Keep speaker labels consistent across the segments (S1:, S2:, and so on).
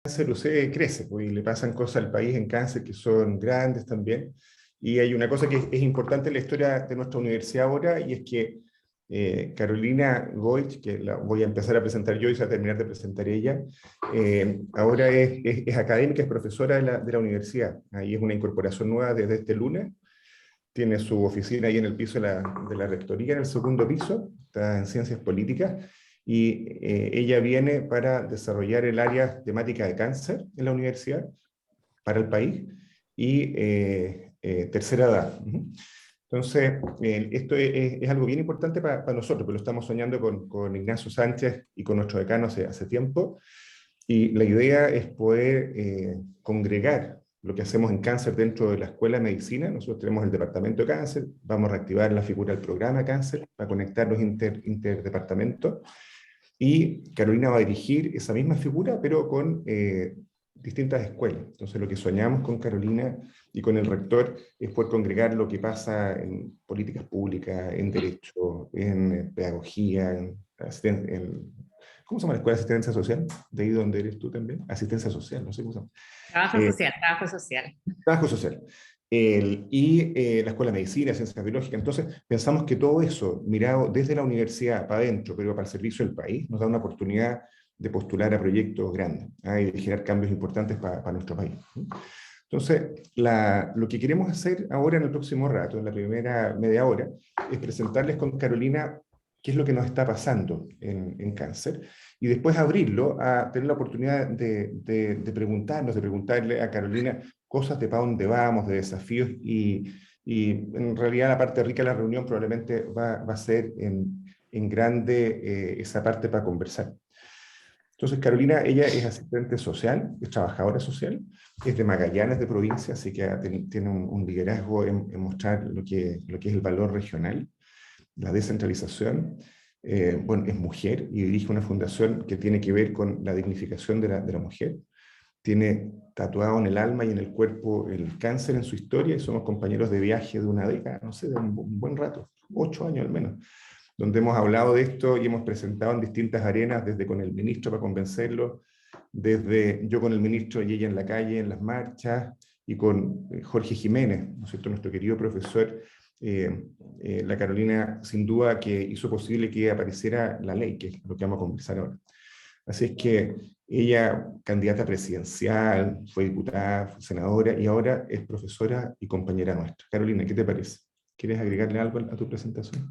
S1: cáncer UC crece, pues, y le pasan cosas al país en cáncer que son grandes también. Y hay una cosa que es importante en la historia de nuestra universidad ahora, y es que Carolina Goich, que la voy a empezar a presentar yo y se va a terminar de presentar ella, ahora es académica, es profesora de la universidad. Ahí es una incorporación nueva desde este lunes. Tiene su oficina ahí en el piso de la rectoría, en el segundo piso, está en ciencias políticas, y ella viene para desarrollar el área temática de cáncer en la universidad, para el país, y tercera edad. Entonces, esto es algo bien importante para nosotros, porque lo estamos soñando con Ignacio Sánchez y con nuestro decano hace tiempo, y la idea es poder congregar lo que hacemos en cáncer dentro de la Escuela de Medicina. Nosotros tenemos el Departamento de Cáncer, vamos a reactivar la figura del programa de cáncer para conectar los interdepartamentos, y Carolina va a dirigir esa misma figura, pero con distintas escuelas. Entonces lo que soñamos con Carolina y con el rector es poder congregar lo que pasa en políticas públicas, en derecho, en pedagogía, ¿cómo se llama la escuela de asistencia social? De ahí donde eres tú también. Asistencia social, no sé cómo se llama.
S2: Trabajo social, trabajo social.
S1: Trabajo social. La Escuela de Medicina, Ciencias Biológicas. Entonces, pensamos que todo eso, mirado desde la universidad para adentro, pero para el servicio del país, nos da una oportunidad de postular a proyectos grandes, y de generar cambios importantes para nuestro país. Entonces, lo que queremos hacer ahora en el próximo rato, en la primera media hora, es presentarles con Carolina qué es lo que nos está pasando en cáncer, y después abrirlo a tener la oportunidad de preguntarnos, de preguntarle a Carolina cosas de para dónde vamos, de desafíos, y en realidad la parte rica de la reunión probablemente va a ser en grande esa parte para conversar. Entonces, Carolina, ella es asistente social, es trabajadora social, es de Magallanes, de provincia, así que tiene un liderazgo en mostrar lo que es el valor regional, la descentralización. Bueno, es mujer y dirige una fundación que tiene que ver con la dignificación de la mujer. Tiene tatuado en el alma y en el cuerpo el cáncer en su historia, y somos compañeros de viaje de una década, no sé, de un buen rato, 8 años al menos, donde hemos hablado de esto y hemos presentado en distintas arenas, desde con el ministro para convencerlo, desde yo con el ministro y ella en la calle, en las marchas, y con Jorge Jiménez, ¿no es cierto?, nuestro querido profesor. La Carolina, sin duda, que hizo posible que apareciera la ley, que es lo que vamos a conversar ahora. Así es que ella, candidata presidencial, fue diputada, fue senadora, y ahora es profesora y compañera nuestra. Carolina, ¿qué te parece? ¿Quieres agregarle algo a tu presentación?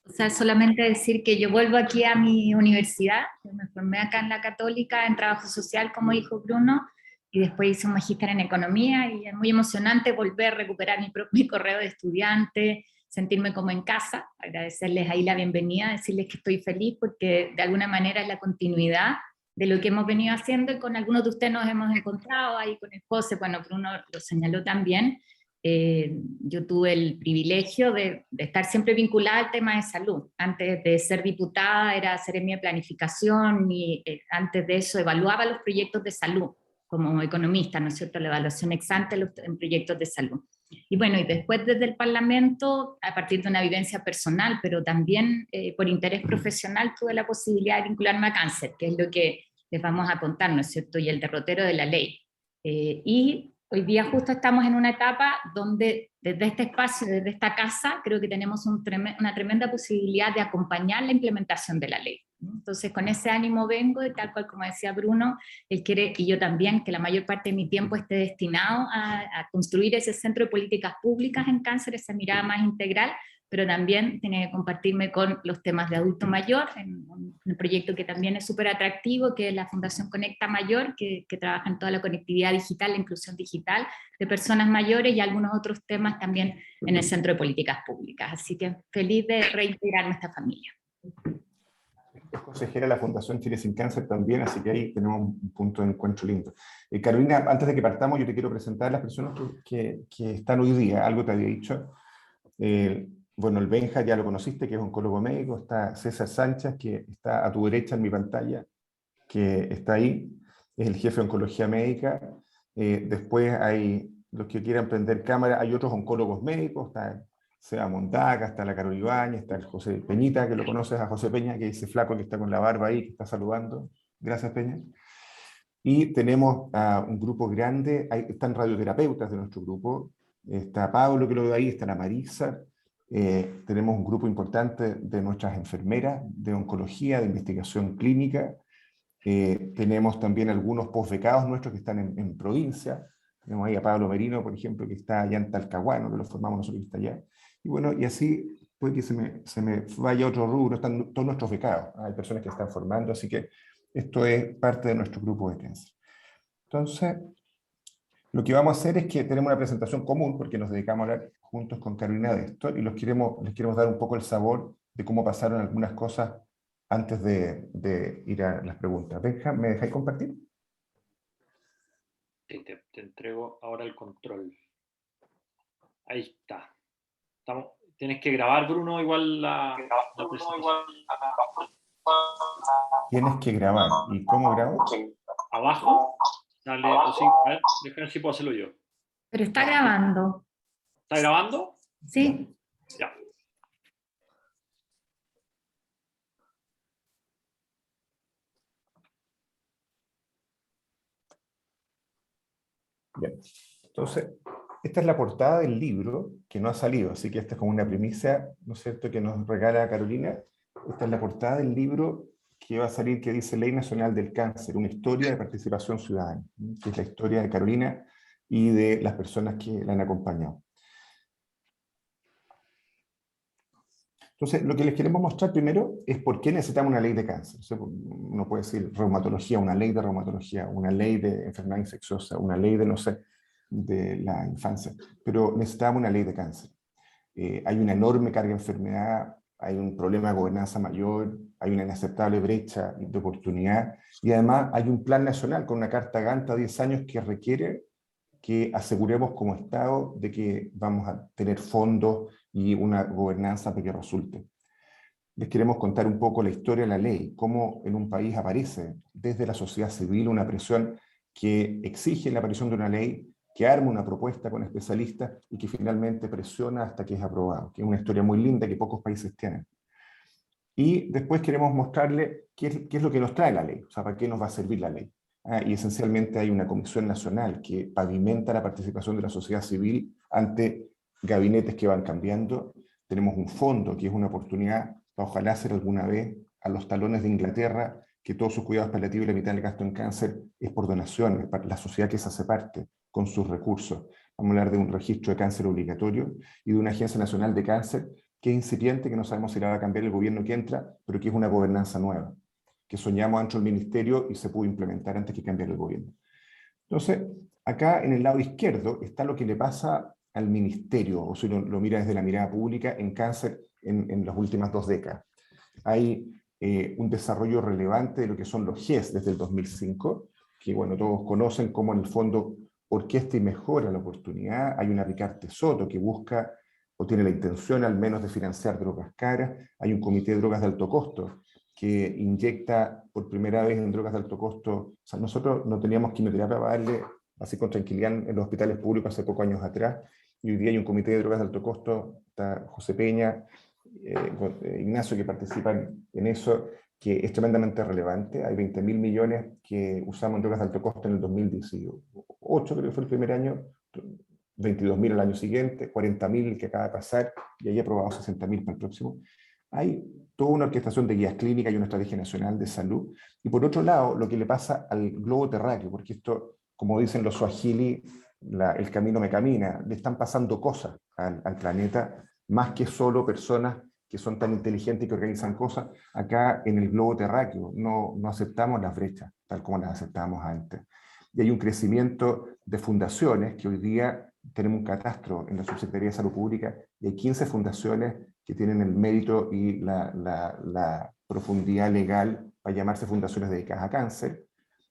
S2: O sea, solamente decir que yo vuelvo aquí a mi universidad, yo me formé acá en la Católica en trabajo social, como dijo Bruno, y después hice un magíster en economía, y es muy emocionante volver a recuperar mi correo de estudiante, sentirme como en casa, agradecerles ahí la bienvenida, decirles que estoy feliz porque de alguna manera es la continuidad de lo que hemos venido haciendo, y con algunos de ustedes nos hemos encontrado ahí con el José, bueno, Bruno lo señaló también. Yo tuve el privilegio de estar siempre vinculada al tema de salud. Antes de ser diputada era seremia de planificación, y antes de eso evaluaba los proyectos de salud como economista, ¿no es cierto?, la evaluación ex ante en proyectos de salud. Y bueno, y después desde el Parlamento, a partir de una vivencia personal, pero también por interés profesional, tuve la posibilidad de vincularme a cáncer, que es lo que les vamos a contar, ¿no es cierto?, y el derrotero de la ley. Y hoy día justo estamos en una etapa donde desde este espacio, desde esta casa, creo que tenemos una tremenda posibilidad de acompañar la implementación de la ley. Entonces, con ese ánimo vengo, y tal cual como decía Bruno, él quiere, y yo también, que la mayor parte de mi tiempo esté destinado a construir ese centro de políticas públicas en cáncer, esa mirada más integral, pero también tiene que compartirme con los temas de adulto mayor, en un proyecto que también es súper atractivo, que es la Fundación Conecta Mayor, que trabaja en toda la conectividad digital, la inclusión digital de personas mayores, y algunos otros temas también en el Centro de Políticas Públicas. Así que feliz de reintegrar nuestra familia.
S1: Es consejera de la Fundación Chile Sin Cáncer también, así que ahí tenemos un punto de encuentro lindo. Carolina, antes de que partamos, yo te quiero presentar a las personas que están hoy día. Algo te había dicho. Bueno, el Benja ya lo conociste, que es oncólogo médico. Está César Sánchez, que está a tu derecha en mi pantalla, que está ahí, es el jefe de oncología médica. Después hay los que quieran prender cámara, hay otros oncólogos médicos, está Seba Mondaca, está la Carol Ibáñez, está el José Peñita, que lo conoces a José Peña, que es ese flaco que está con la barba ahí, que está saludando. Gracias, Peña. Y tenemos a un grupo grande, están radioterapeutas de nuestro grupo, está Pablo que lo ve ahí, está la Marisa, tenemos un grupo importante de nuestras enfermeras de oncología, de investigación clínica, tenemos también algunos postbecados nuestros que están en provincia, tenemos ahí a Pablo Merino, por ejemplo, que está allá en Talcahuano, que lo formamos nosotros que está allá, y bueno, y así puede que se me vaya otro rubro, están todos nuestros becados, hay personas que están formando, así que esto es parte de nuestro grupo de cáncer. Entonces, lo que vamos a hacer es que tenemos una presentación común, porque nos dedicamos a hablar juntos con Carolina de esto, y les queremos dar un poco el sabor de cómo pasaron algunas cosas antes de ir a las preguntas. Benja, ¿me dejáis compartir?
S3: Sí, te entrego ahora el control. Ahí está. Tienes que grabar, Bruno, igual la presentación.
S1: Tienes que grabar. ¿Y cómo grabo?
S3: Abajo sale, o sí, a ver, déjame ver si puedo hacerlo yo.
S2: Pero está grabando.
S3: ¿Está grabando?
S2: Sí.
S3: Ya.
S1: Bien. Entonces, esta es la portada del libro, que no ha salido, así que esta es como una primicia, ¿no es cierto?, que nos regala Carolina. Esta es la portada del libro que va a salir, que dice Ley Nacional del Cáncer, una historia de participación ciudadana, que es la historia de Carolina y de las personas que la han acompañado. Entonces, lo que les queremos mostrar primero es por qué necesitamos una ley de cáncer. Uno puede decir reumatología, una ley de reumatología, una ley de enfermedad infecciosa, una ley de, no sé, de la infancia, pero necesitamos una ley de cáncer. Hay una enorme carga de enfermedad, hay un problema de gobernanza mayor, hay una inaceptable brecha de oportunidad, y además hay un plan nacional con una carta Gantt a 10 años que requiere que aseguremos como Estado de que vamos a tener fondos y una gobernanza para que resulte. Les queremos contar un poco la historia de la ley, cómo en un país aparece desde la sociedad civil una presión que exige la aparición de una ley, que arma una propuesta con especialistas y que finalmente presiona hasta que es aprobado, que es una historia muy linda que pocos países tienen. Y después queremos mostrarle qué es lo que nos trae la ley, o sea, para qué nos va a servir la ley. Y esencialmente hay una comisión nacional que pavimenta la participación de la sociedad civil ante gabinetes que van cambiando. Tenemos un fondo que es una oportunidad para ojalá hacer alguna vez a los talones de Inglaterra que todos sus cuidados paliativos y la mitad del gasto en cáncer es por donación, es para la sociedad que se hace parte con sus recursos. Vamos a hablar de un registro de cáncer obligatorio y de una agencia nacional de cáncer que es incipiente, que no sabemos si la va a cambiar el gobierno que entra, pero que es una gobernanza nueva, que soñamos dentro del ministerio y se pudo implementar antes que cambiar el gobierno. Entonces, acá en el lado izquierdo está lo que le pasa al ministerio, o si lo mira desde la mirada pública, en cáncer en las últimas 2 décadas. Hay un desarrollo relevante de lo que son los GES desde el 2005, que bueno, todos conocen cómo en el fondo orquesta y mejora la oportunidad. Hay una Ricarte Soto que busca o tiene la intención al menos de financiar drogas caras. Hay un comité de drogas de alto costo que inyecta por primera vez en drogas de alto costo. O sea, nosotros no teníamos quimioterapia para darle así con tranquilidad en los hospitales públicos hace pocos años atrás, y hoy día hay un comité de drogas de alto costo, está José Peña, Ignacio, que participan en eso, que es tremendamente relevante. Hay 20.000 millones que usamos en drogas de alto costo en el 2018, creo que fue el primer año, 22.000 al año siguiente, 40.000 que acaba de pasar, y ahí aprobado 60.000 para el próximo. Hay toda una orquestación de guías clínicas y una estrategia nacional de salud. Y por otro lado, lo que le pasa al globo terráqueo, porque esto, como dicen los suajili, el camino me camina, le están pasando cosas al planeta, más que solo personas que son tan inteligentes y que organizan cosas. Acá en el globo terráqueo no aceptamos las brechas, tal como las aceptábamos antes. Y hay un crecimiento de fundaciones que hoy día tenemos un catastro en la Subsecretaría de Salud Pública y hay 15 fundaciones que tienen el mérito y la profundidad legal para llamarse fundaciones dedicadas a cáncer.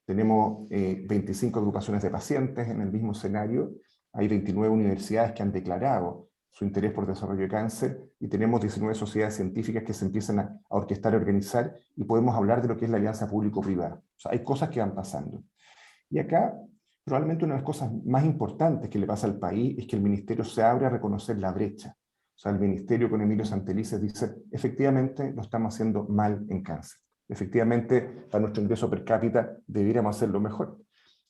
S1: Tenemos 25 agrupaciones de pacientes en el mismo escenario. Hay 29 universidades que han declarado su interés por desarrollo de cáncer y tenemos 19 sociedades científicas que se empiezan a orquestar y organizar y podemos hablar de lo que es la alianza público-privada. O sea, hay cosas que van pasando. Y acá, probablemente una de las cosas más importantes que le pasa al país es que el ministerio se abre a reconocer la brecha. O sea, el ministerio con Emilio Santelices dice, efectivamente lo estamos haciendo mal en cáncer. Efectivamente, para nuestro ingreso per cápita deberíamos hacerlo mejor.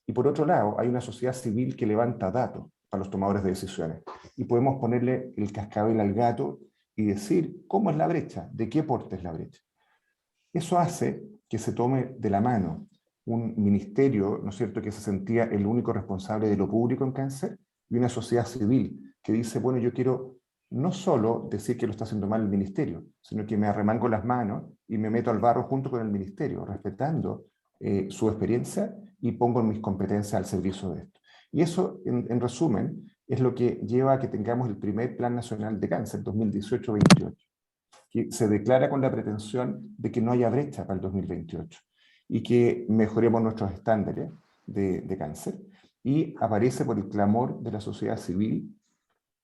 S1: Y por otro lado, hay una sociedad civil que levanta datos para los tomadores de decisiones. Y podemos ponerle el cascabel al gato y decir cómo es la brecha, de qué porte es la brecha. Eso hace que se tome de la mano un ministerio, ¿no es cierto?, que se sentía el único responsable de lo público en cáncer, y una sociedad civil que dice, bueno, yo quiero no solo decir que lo está haciendo mal el ministerio, sino que me arremango las manos y me meto al barro junto con el ministerio, respetando su experiencia y pongo mis competencias al servicio de esto. Y eso, en resumen, es lo que lleva a que tengamos el primer Plan Nacional de Cáncer 2018-28, que se declara con la pretensión de que no haya brecha para el 2028 y que mejoremos nuestros estándares de cáncer. Y aparece por el clamor de la sociedad civil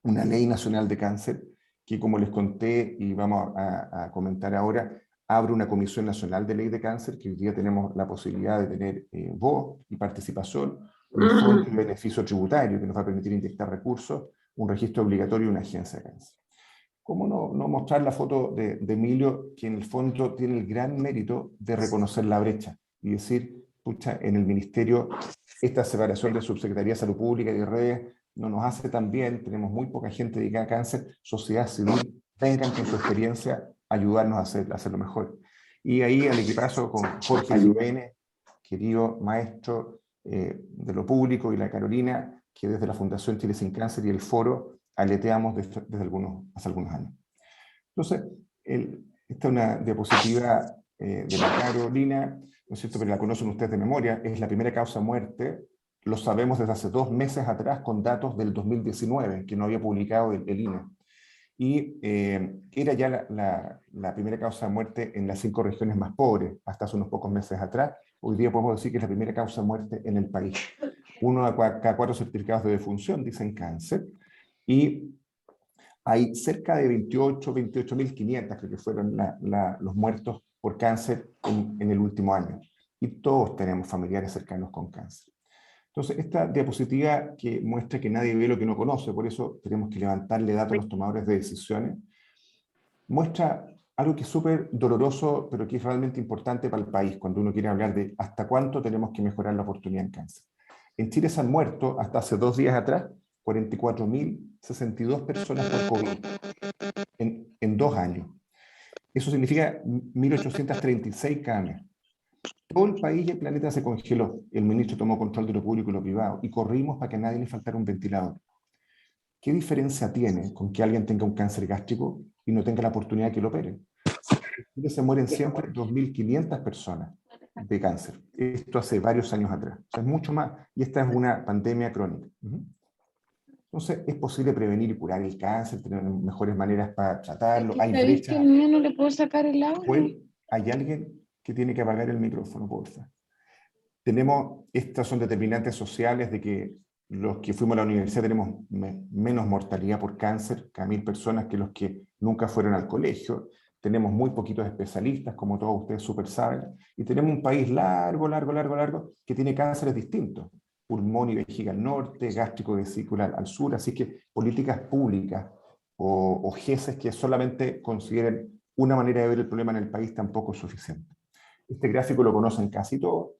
S1: una ley nacional de cáncer que, como les conté y vamos a comentar ahora, abre una comisión nacional de ley de cáncer, que hoy día tenemos la posibilidad de tener voz y participación, un fondo de beneficio tributario que nos va a permitir inyectar recursos, un registro obligatorio y una agencia de cáncer. ¿Cómo no mostrar la foto de Emilio, que en el fondo tiene el gran mérito de reconocer la brecha y decir, pucha, en el ministerio esta separación de Subsecretaría de Salud Pública y de redes no nos hace tan bien, tenemos muy poca gente dedicada a cáncer, sociedad civil, vengan con su experiencia a ayudarnos a hacerlo mejor. Y ahí al equipazo con Jorge Jiménez, querido maestro de lo público, y la Carolina, que desde la Fundación Chile Sin Cáncer y el Foro aleteamos desde hace algunos años. Entonces, esta es una diapositiva de la Carolina, ¿no es cierto?, pero la conocen ustedes de memoria, es la primera causa de muerte, lo sabemos desde hace 2 meses atrás con datos del 2019, que no había publicado el INE. Y era ya la primera causa de muerte en las 5 regiones más pobres, hasta hace unos pocos meses atrás. Hoy día podemos decir que es la primera causa de muerte en el país. 1 de cada 4 certificados de defunción dicen cáncer, y hay cerca de 28.500, creo que fueron los muertos por cáncer en el último año. Y todos tenemos familiares cercanos con cáncer. Entonces, esta diapositiva que muestra que nadie ve lo que no conoce, por eso tenemos que levantarle datos a los tomadores de decisiones, muestra algo que es súper doloroso, pero que es realmente importante para el país, cuando uno quiere hablar de hasta cuánto tenemos que mejorar la oportunidad en cáncer. En Chile se han muerto, hasta hace 2 días atrás, 44.062 personas por COVID en 2 años. Eso significa 1.836 cada mes. Todo el país y el planeta se congeló. El ministro tomó control de lo público y lo privado y corrimos para que a nadie le faltara un ventilador. ¿Qué diferencia tiene con que alguien tenga un cáncer gástrico y no tenga la oportunidad de que lo operen? En Chile se mueren siempre 2.500 personas de cáncer. Esto hace varios años atrás. O sea, es mucho más. Y esta es una pandemia crónica. Entonces, es posible prevenir y curar el cáncer, tener mejores maneras para tratarlo. Hay brechas.
S4: ¿Que el mío no le puedo sacar el audio?
S1: ¿Hay alguien que tiene que apagar el micrófono, por favor? Estas son determinantes sociales de que los que fuimos a la universidad tenemos menos mortalidad por cáncer, cada 1.000 personas, que los que nunca fueron al colegio. Tenemos muy poquitos especialistas, como todos ustedes súper saben, y tenemos un país largo, que tiene cánceres distintos. Pulmón y vejiga al norte, gástrico y vesícula al sur, así que políticas públicas o GESES que solamente consideren una manera de ver el problema en el país tampoco es suficiente. Este gráfico lo conocen casi todos,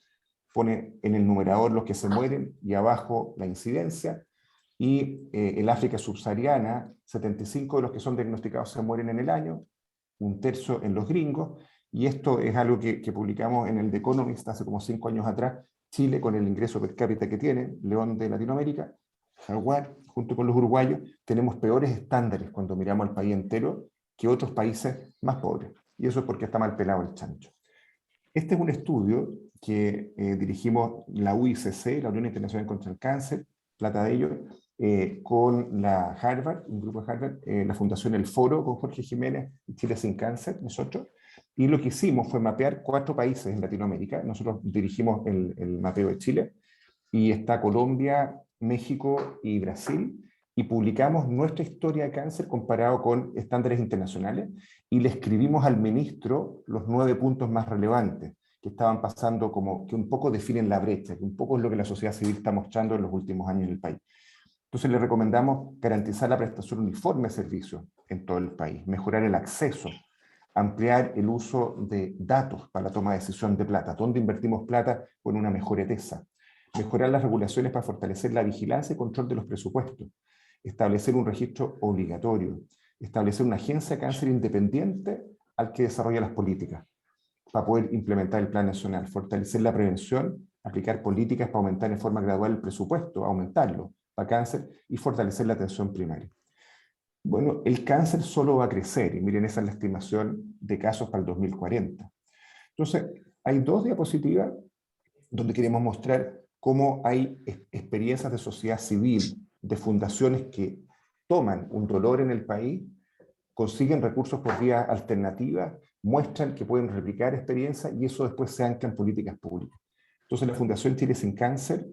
S1: pone en el numerador los que se mueren y abajo la incidencia, y el África subsahariana, 75 de los que son diagnosticados se mueren en el año, 1/3 en los gringos, y esto es algo que publicamos en el The Economist hace como 5 años atrás. Chile, con el ingreso per cápita que tiene, león de Latinoamérica, jaguar, junto con los uruguayos, tenemos peores estándares cuando miramos al país entero que otros países más pobres. Y eso es porque está mal pelado el chancho. Este es un estudio que dirigimos la UICC, la Unión Internacional contra el Cáncer, plata de ellos, con la Harvard, un grupo de Harvard, la Fundación El Foro, con Jorge Jiménez, y Chile Sin Cáncer, nosotros. Y lo que hicimos fue mapear 4 países en Latinoamérica. Nosotros dirigimos el mapeo de Chile, y está Colombia, México y Brasil, y publicamos nuestra historia de cáncer comparado con estándares internacionales, y le escribimos al ministro los 9 puntos más relevantes que estaban pasando, como que un poco definen la brecha, que un poco es lo que la sociedad civil está mostrando en los últimos años en el país. Entonces le recomendamos garantizar la prestación uniforme de servicios en todo el país, mejorar el acceso, ampliar el uso de datos para la toma de decisión de plata, dónde invertimos plata con una mejor ETESA, mejorar las regulaciones para fortalecer la vigilancia y control de los presupuestos, establecer un registro obligatorio, establecer una agencia de cáncer independiente al que desarrolla las políticas, para poder implementar el plan nacional, fortalecer la prevención, aplicar políticas para aumentar en forma gradual el presupuesto, aumentarlo para cáncer y fortalecer la atención primaria. Bueno, el cáncer solo va a crecer, y miren, esa es la estimación de casos para el 2040. Entonces, hay dos diapositivas donde queremos mostrar cómo hay experiencias de sociedad civil, de fundaciones que toman un dolor en el país, consiguen recursos por vías alternativas, muestran que pueden replicar experiencias y eso después se ancla en políticas públicas. Entonces la Fundación Chile Sin Cáncer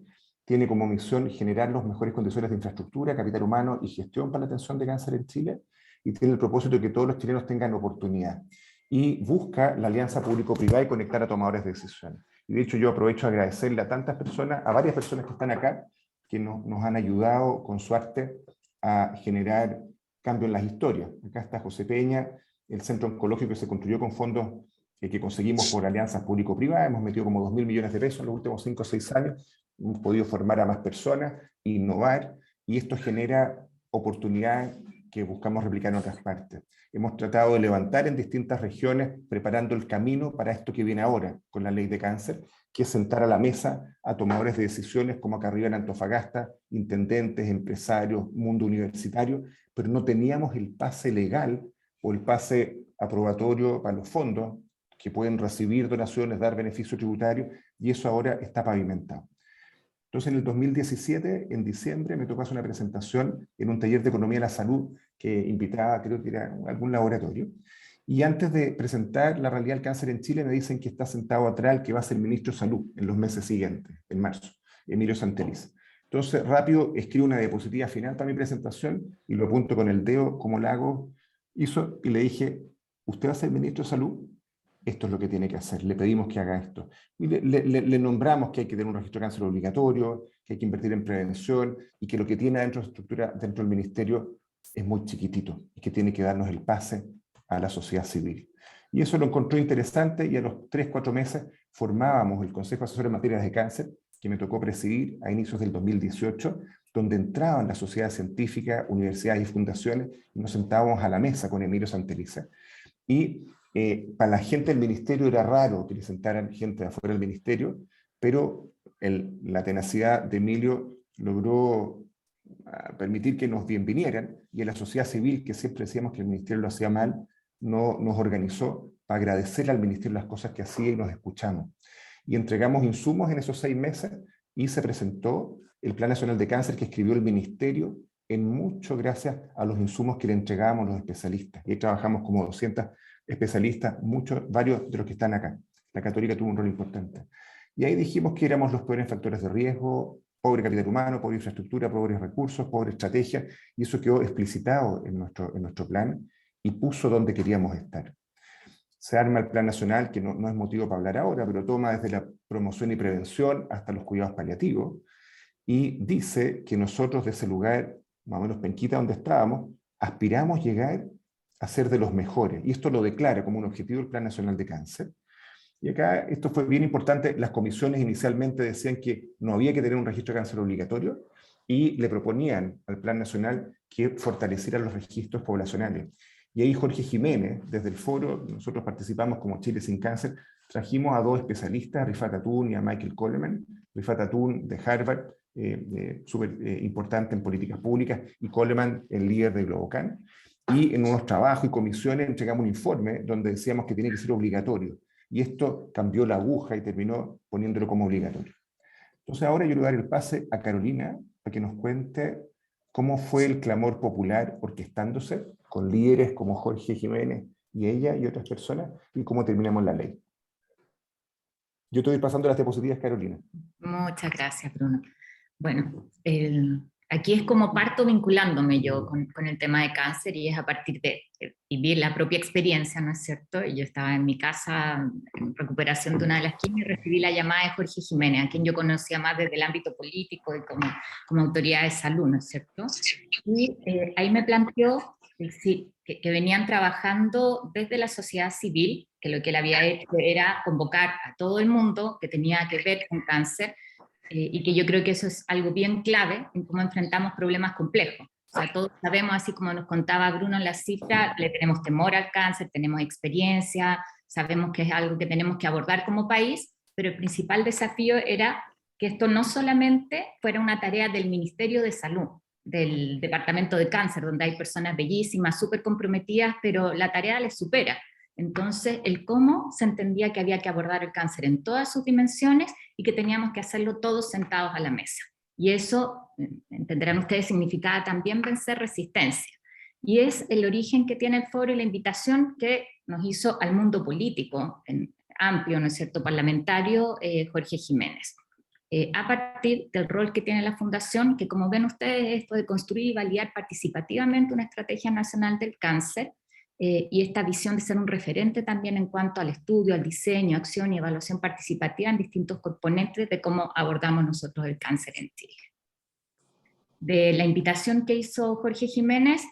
S1: tiene como misión generar las mejores condiciones de infraestructura, capital humano y gestión para la atención de cáncer en Chile, y tiene el propósito de que todos los chilenos tengan oportunidad. Y busca la alianza público-privada y conectar a tomadores de decisiones. Y de hecho yo aprovecho a agradecerle a tantas personas, a varias personas que están acá, que nos han ayudado con su arte a generar cambio en las historias. Acá está José Peña, el centro oncológico que se construyó con fondos que conseguimos por alianzas público-privadas, hemos metido como 2.000 millones de pesos en los últimos 5 o 6 años, hemos podido formar a más personas, innovar, y esto genera oportunidades que buscamos replicar en otras partes. Hemos tratado de levantar en distintas regiones, preparando el camino para esto que viene ahora, con la ley de cáncer, que es sentar a la mesa a tomadores de decisiones como acá arriba en Antofagasta, intendentes, empresarios, mundo universitario, pero no teníamos el pase legal o el pase aprobatorio para los fondos, que pueden recibir donaciones, dar beneficio tributario, y eso ahora está pavimentado. Entonces, en el 2017, en diciembre, me tocó hacer una presentación en un taller de economía de la salud que invitaba, creo que era algún laboratorio, y antes de presentar la realidad del cáncer en Chile, me dicen que está sentado atrás el que va a ser ministro de Salud en los meses siguientes, en marzo, Emilio Santeliz. Entonces, rápido, escribo una diapositiva final para mi presentación y lo apunto con el dedo, como la hago, y le dije, ¿usted va a ser ministro de Salud? Esto es lo que tiene que hacer, le pedimos que haga esto. Y le nombramos que hay que tener un registro de cáncer obligatorio, que hay que invertir en prevención, y que lo que tiene dentro de la estructura, dentro del ministerio, es muy chiquitito, y que tiene que darnos el pase a la sociedad civil. Y eso lo encontró interesante, y a los 3 o 4 meses formábamos el Consejo Asesor en Materias de Cáncer, que me tocó presidir a inicios del 2018, donde entraban la sociedad científica, universidades y fundaciones, y nos sentábamos a la mesa con Emilio Santeliz. Y para la gente del ministerio era raro que le sentaran gente de afuera del ministerio, pero la tenacidad de Emilio logró permitir que nos bienvinieran, y en la sociedad civil, que siempre decíamos que el ministerio lo hacía mal, nos organizó para agradecer al ministerio las cosas que hacía y nos escuchamos. Y entregamos insumos en esos 6 meses y se presentó el Plan Nacional de Cáncer que escribió el ministerio, en mucho gracias a los insumos que le entregábamos los especialistas. Y ahí trabajamos como 200 especialistas, varios de los que están acá. La Católica tuvo un rol importante. Y ahí dijimos que éramos los peores factores de riesgo, pobre capital humano, pobre infraestructura, pobres recursos, pobre estrategia, y eso quedó explicitado en nuestro plan y puso donde queríamos estar. Se arma el Plan Nacional, que no es motivo para hablar ahora, pero toma desde la promoción y prevención hasta los cuidados paliativos, y dice que nosotros de ese lugar, más o menos penquita donde estábamos, aspiramos llegar a ser de los mejores, y esto lo declara como un objetivo el Plan Nacional de Cáncer. Y acá esto fue bien importante, las comisiones inicialmente decían que no había que tener un registro de cáncer obligatorio, y le proponían al Plan Nacional que fortaleciera los registros poblacionales. Y ahí Jorge Jiménez, desde el foro, nosotros participamos como Chile Sin Cáncer, trajimos a 2 especialistas, a Rifat Atun y a Michael Coleman. Rifat Atun de Harvard, súper importante en políticas públicas, y Coleman, el líder de Globocan. Y en unos trabajos y comisiones entregamos un informe donde decíamos que tenía que ser obligatorio. Y esto cambió la aguja y terminó poniéndolo como obligatorio. Entonces ahora yo le voy a dar el pase a Carolina para que nos cuente cómo fue el clamor popular orquestándose con líderes como Jorge Jiménez y ella y otras personas, y cómo terminamos la ley. Yo te voy pasando las diapositivas, Carolina.
S2: Muchas gracias, Bruno. Bueno, aquí es como parto vinculándome yo con el tema de cáncer, y es a partir de vivir la propia experiencia, ¿no es cierto? Yo estaba en mi casa en recuperación de una de las quimios y recibí la llamada de Jorge Jiménez, a quien yo conocía más desde el ámbito político y como autoridad de salud, ¿no es cierto? Y ahí me planteó que venían trabajando desde la sociedad civil, que lo que él había hecho era convocar a todo el mundo que tenía que ver con cáncer, y que yo creo que eso es algo bien clave en cómo enfrentamos problemas complejos. O sea, todos sabemos, así como nos contaba Bruno en la cifra, le tenemos temor al cáncer, tenemos experiencia, sabemos que es algo que tenemos que abordar como país, pero el principal desafío era que esto no solamente fuera una tarea del Ministerio de Salud, del Departamento de Cáncer, donde hay personas bellísimas, súper comprometidas, pero la tarea les supera. Entonces, el cómo se entendía que había que abordar el cáncer en todas sus dimensiones y que teníamos que hacerlo todos sentados a la mesa. Y eso, entenderán ustedes, significaba también vencer resistencia. Y es el origen que tiene el foro y la invitación que nos hizo al mundo político, amplio, ¿no es cierto?, parlamentario, Jorge Jiménez. A partir del rol que tiene la Fundación, que como ven ustedes, esto de construir y validar participativamente una estrategia nacional del cáncer, y esta visión de ser un referente también en cuanto al estudio, al diseño, acción y evaluación participativa en distintos componentes de cómo abordamos nosotros el cáncer en Chile. De la invitación que hizo Jorge Jiménez,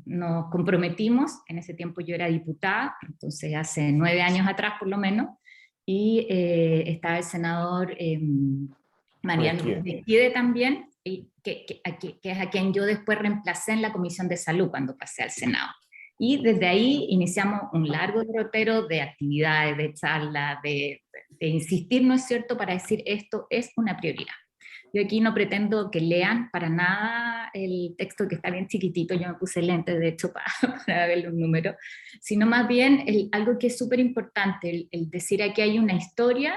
S2: nos comprometimos, en ese tiempo yo era diputada, entonces hace 9 años atrás por lo menos, y estaba el senador Mariano Mezquide también, que es a quien yo después reemplacé en la Comisión de Salud cuando pasé al Senado. Y desde ahí iniciamos un largo derrotero de actividades, de charlas, de insistir, ¿no es cierto?, para decir esto es una prioridad. Yo aquí no pretendo que lean para nada el texto, que está bien chiquitito, yo me puse lentes de hecho para ver los números, sino más bien algo que es súper importante, el decir aquí hay una historia,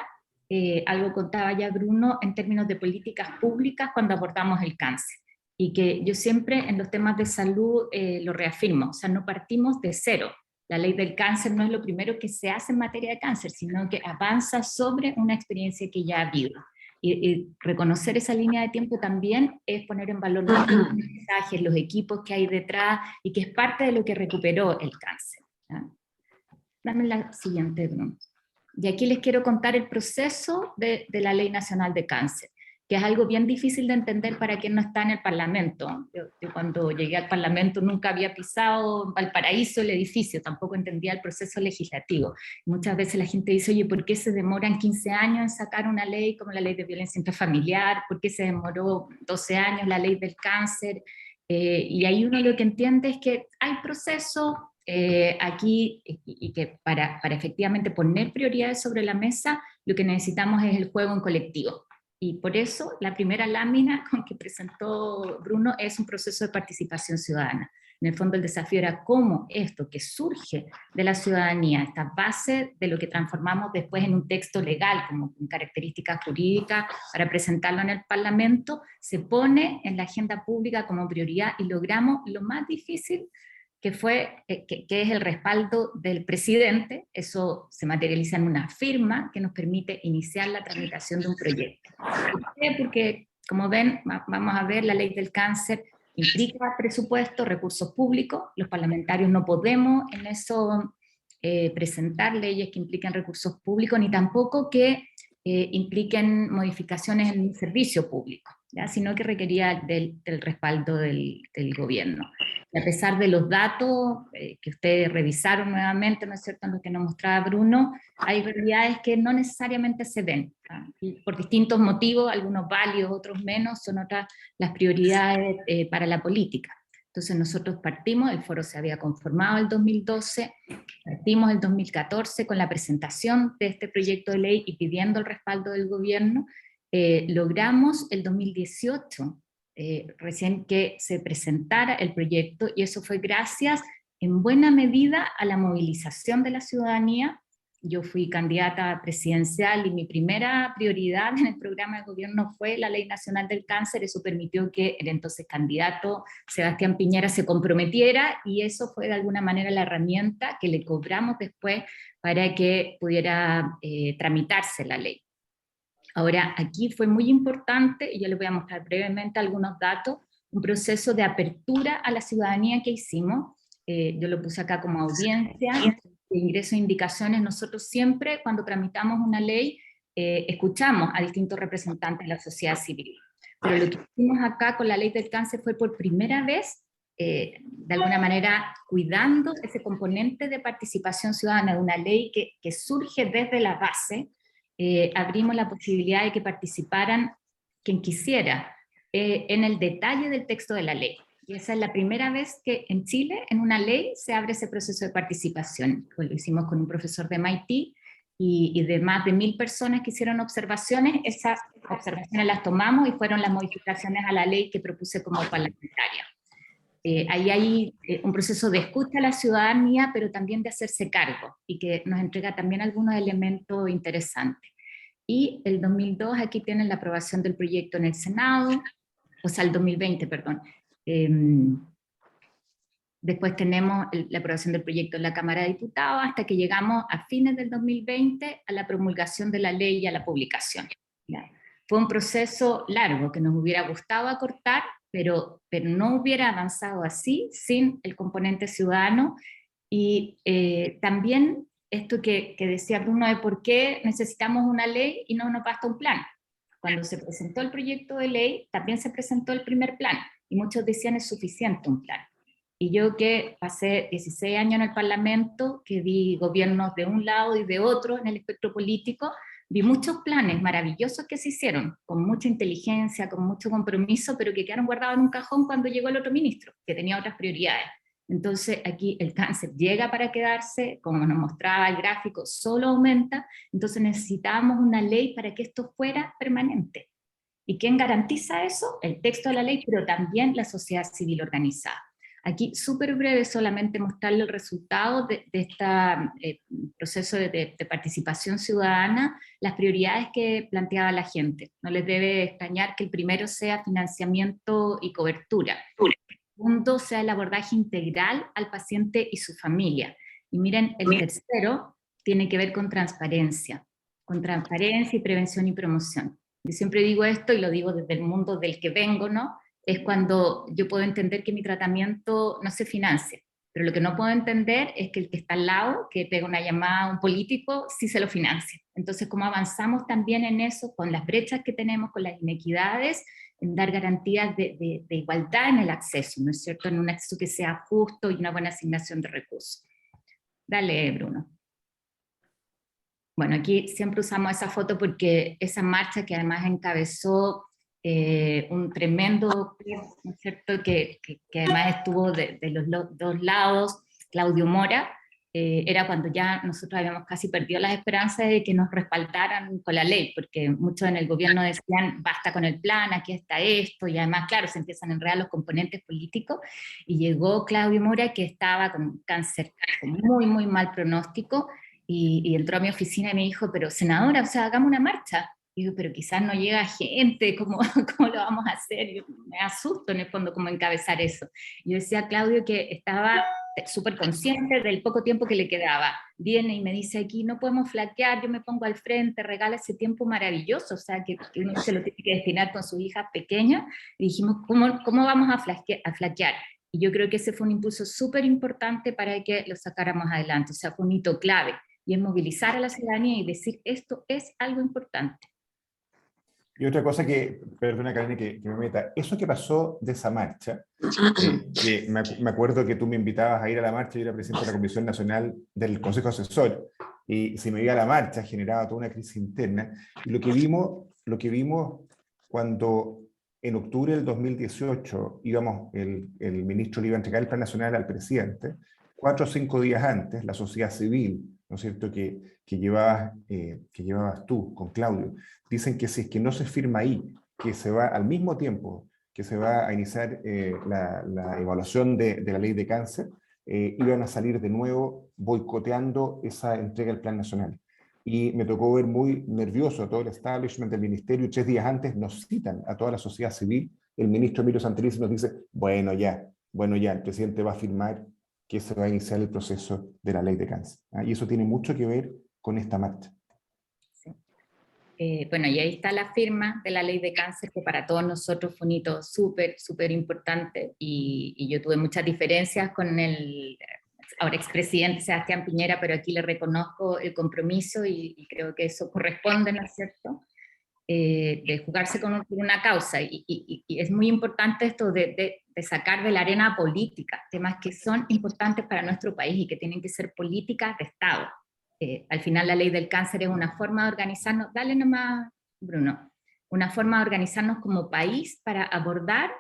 S2: algo contaba ya Bruno, en términos de políticas públicas cuando abordamos el cáncer. Y que yo siempre en los temas de salud lo reafirmo, o sea, no partimos de cero. La ley del cáncer no es lo primero que se hace en materia de cáncer, sino que avanza sobre una experiencia que ya ha habido. Y reconocer esa línea de tiempo también es poner en valor los mensajes, los equipos que hay detrás, y que es parte de lo que recuperó el cáncer. ¿Ya? Dame la siguiente, Bruno. Y aquí les quiero contar el proceso de la Ley Nacional de Cáncer, que es algo bien difícil de entender para quien no está en el Parlamento. Yo cuando llegué al Parlamento nunca había pisado Valparaíso, el edificio, tampoco entendía el proceso legislativo. Muchas veces la gente dice, oye, ¿por qué se demoran 15 años en sacar una ley como la ley de violencia intrafamiliar? ¿Por qué se demoró 12 años la ley del cáncer? Y ahí uno lo que entiende es que hay procesos aquí, y que para efectivamente poner prioridades sobre la mesa, lo que necesitamos es el juego en colectivo. Y por eso la primera lámina con que presentó Bruno es un proceso de participación ciudadana. En el fondo el desafío era cómo esto que surge de la ciudadanía, esta base de lo que transformamos después en un texto legal, como con características jurídicas para presentarlo en el Parlamento, se pone en la agenda pública como prioridad, y logramos lo más difícil, que es el respaldo del presidente. Eso se materializa en una firma que nos permite iniciar la tramitación de un proyecto. ¿Por qué? Porque, como ven, vamos a ver, la ley del cáncer implica presupuesto, recursos públicos. Los parlamentarios no podemos en eso presentar leyes que impliquen recursos públicos, ni tampoco que impliquen modificaciones en el servicio público, ¿ya? Sino que requería del respaldo del gobierno. Y a pesar de los datos que ustedes revisaron nuevamente, ¿no es cierto?, en lo que nos mostraba Bruno, hay realidades que no necesariamente se ven, ¿tá? Y por distintos motivos, algunos válidos, otros menos, son otras las prioridades para la política. Entonces nosotros partimos, el foro se había conformado el 2012, partimos el 2014 con la presentación de este proyecto de ley y pidiendo el respaldo del gobierno. Logramos el 2018 recién que se presentara el proyecto, y eso fue gracias en buena medida a la movilización de la ciudadanía. Yo fui candidata presidencial y mi primera prioridad en el programa de gobierno fue la Ley Nacional del Cáncer. Eso permitió que el entonces candidato Sebastián Piñera se comprometiera, y eso fue de alguna manera la herramienta que le cobramos después para que pudiera tramitarse la ley. Ahora, aquí fue muy importante, y yo les voy a mostrar brevemente algunos datos, un proceso de apertura a la ciudadanía que hicimos. Yo lo puse acá como audiencia, de ingreso de indicaciones. Nosotros siempre, cuando tramitamos una ley, escuchamos a distintos representantes de la sociedad civil. Pero lo que hicimos acá con la ley del cáncer fue por primera vez, de alguna manera, cuidando ese componente de participación ciudadana de una ley que surge desde la base, abrimos la posibilidad de que participaran quien quisiera en el detalle del texto de la ley. Y esa es la primera vez que en Chile, en una ley, se abre ese proceso de participación. Pues lo hicimos con un profesor de MIT y de más de 1000 personas que hicieron observaciones. Esas observaciones las tomamos y fueron las modificaciones a la ley que propuse como parlamentaria. Ahí hay un proceso de escucha a la ciudadanía, pero también de hacerse cargo, y que nos entrega también algunos elementos interesantes. Y el 2002, aquí tienen la aprobación del proyecto en el Senado, o sea, el 2020, perdón. Después tenemos la aprobación del proyecto en la Cámara de Diputados, hasta que llegamos a fines del 2020 a la promulgación de la ley y a la publicación. ¿Ya? Fue un proceso largo que nos hubiera gustado acortar, pero no hubiera avanzado así sin el componente ciudadano. Y también esto que decía Bruno de por qué necesitamos una ley y no nos basta un plan. Cuando se presentó el proyecto de ley, también se presentó el primer plan, y muchos decían es suficiente un plan. Y yo que pasé 16 años en el Parlamento, que vi gobiernos de un lado y de otro en el espectro político, vi muchos planes maravillosos que se hicieron, con mucha inteligencia, con mucho compromiso, pero que quedaron guardados en un cajón cuando llegó el otro ministro, que tenía otras prioridades. Entonces aquí el cáncer llega para quedarse, como nos mostraba el gráfico, solo aumenta, entonces necesitábamos una ley para que esto fuera permanente. ¿Y quién garantiza eso? El texto de la ley, pero también la sociedad civil organizada. Aquí, súper breve, solamente mostrarle el resultado de este proceso de participación ciudadana, las prioridades que planteaba la gente. No les debe extrañar que el primero sea financiamiento y cobertura. El segundo sea el abordaje integral al paciente y su familia. Y miren, el tercero tiene que ver con transparencia y prevención y promoción. Yo siempre digo esto y lo digo desde el mundo del que vengo, ¿no? Es cuando yo puedo entender que mi tratamiento no se financie, pero lo que no puedo entender es que el que está al lado, que pega una llamada a un político, sí se lo financia. Entonces, ¿cómo avanzamos también en eso, con las brechas que tenemos, con las inequidades, en dar garantías de igualdad en el acceso, ¿no es cierto? En un acceso que sea justo y una buena asignación de recursos. Dale, Bruno. Bueno, aquí siempre usamos esa foto porque esa marcha que además encabezó un tremendo, ¿no es cierto?, que además estuvo de los dos lados, Claudio Mora, era cuando ya nosotros habíamos casi perdido las esperanzas de que nos respaldaran con la ley, porque muchos en el gobierno decían, basta con el plan, aquí está esto, y además, claro, se empiezan a enredar los componentes políticos, y llegó Claudio Mora, que estaba con cáncer con muy, muy mal pronóstico, y entró a mi oficina y me dijo, pero senadora, o sea, hagamos una marcha. Y digo, pero quizás no llega gente, ¿cómo lo vamos a hacer? Yo me asusto en el fondo cómo encabezar eso. Yo decía a Claudio que estaba súper consciente del poco tiempo que le quedaba. Viene y me dice aquí, no podemos flaquear, yo me pongo al frente, regala ese tiempo maravilloso, o sea, que uno se lo tiene que destinar con sus hijas pequeñas. Y dijimos, ¿cómo vamos a flaquear? Y yo creo que ese fue un impulso súper importante para que lo sacáramos adelante, o sea, fue un hito clave, y es movilizar a la ciudadanía y decir, esto es algo importante.
S1: Y otra cosa que, perdona Karine que me meta, eso que pasó de esa marcha, que me acuerdo que tú me invitabas a ir a la marcha, yo era presidente de la Comisión Nacional del Consejo Asesor, y si me iba a la marcha generaba toda una crisis interna, y lo que vimos cuando en octubre del 2018 el ministro le iba a entregar el Plan Nacional al presidente, 4 o 5 días antes, la sociedad civil, ¿no es cierto?, que llevabas tú con Claudio, dicen que si es que no se firma ahí, que se va al mismo tiempo que se va a iniciar la evaluación de la ley de cáncer, iban a salir de nuevo boicoteando esa entrega del Plan Nacional. Y me tocó ver muy nervioso a todo el establishment del ministerio, y 3 días antes nos citan a toda la sociedad civil, el ministro Emilio Santelices nos dice, bueno ya, el presidente va a firmar que se va a iniciar el proceso de la ley de cáncer. Y eso tiene mucho que ver con esta marcha.
S2: Bueno, y ahí está la firma de la ley de cáncer, que para todos nosotros fue un hito súper, súper importante, y yo tuve muchas diferencias con el ahora expresidente Sebastián Piñera, pero aquí le reconozco el compromiso y creo que eso corresponde, ¿no es cierto?, de jugarse con una causa, y es muy importante esto de sacar de la arena política temas que son importantes para nuestro país y que tienen que ser políticas de Estado. al final la ley del cáncer es una forma de organizarnos, dale nomás, Bruno, una forma de organizarnos como país para abordar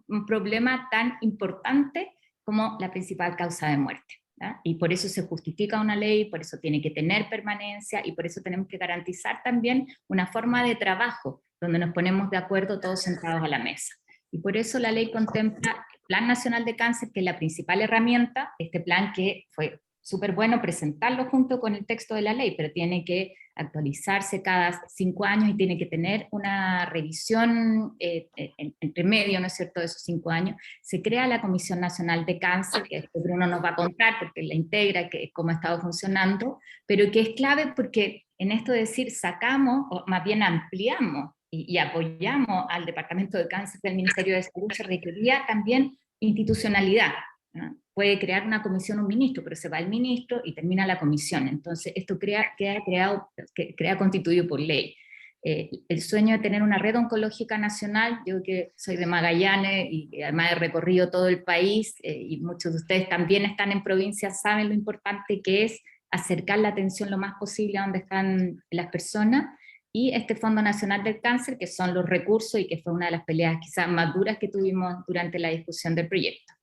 S2: un problema tan importante como la principal causa de muerte. ¿Ya? Y por eso se justifica una ley, por eso tiene que tener permanencia, y por eso tenemos que garantizar también una forma de trabajo, donde nos ponemos de acuerdo todos sentados a la mesa. Y por eso la ley contempla el Plan Nacional de Cáncer, que es la principal herramienta, este plan que fue súper bueno presentarlo junto con el texto de la ley, pero tiene que actualizarse cada 5 años y tiene que tener una revisión entre medio, ¿no es cierto?, de esos 5 años. Se crea la Comisión Nacional de Cáncer, que Bruno nos va a contar porque la integra, que cómo ha estado funcionando, pero que es clave porque en esto de decir sacamos, o más bien ampliamos y apoyamos al Departamento de Cáncer del Ministerio de Salud, se requería también institucionalidad, ¿no? Puede crear una comisión un ministro, pero se va el ministro y termina la comisión. Entonces esto queda constituido por ley. El sueño de tener una red oncológica nacional, yo que soy de Magallanes y además he recorrido todo el país, y muchos de ustedes también están en provincias, saben lo importante que es acercar la atención lo más posible a donde están las personas, y este Fondo Nacional del Cáncer, que son los recursos y que fue una de las peleas quizás más duras que tuvimos durante la discusión del proyecto.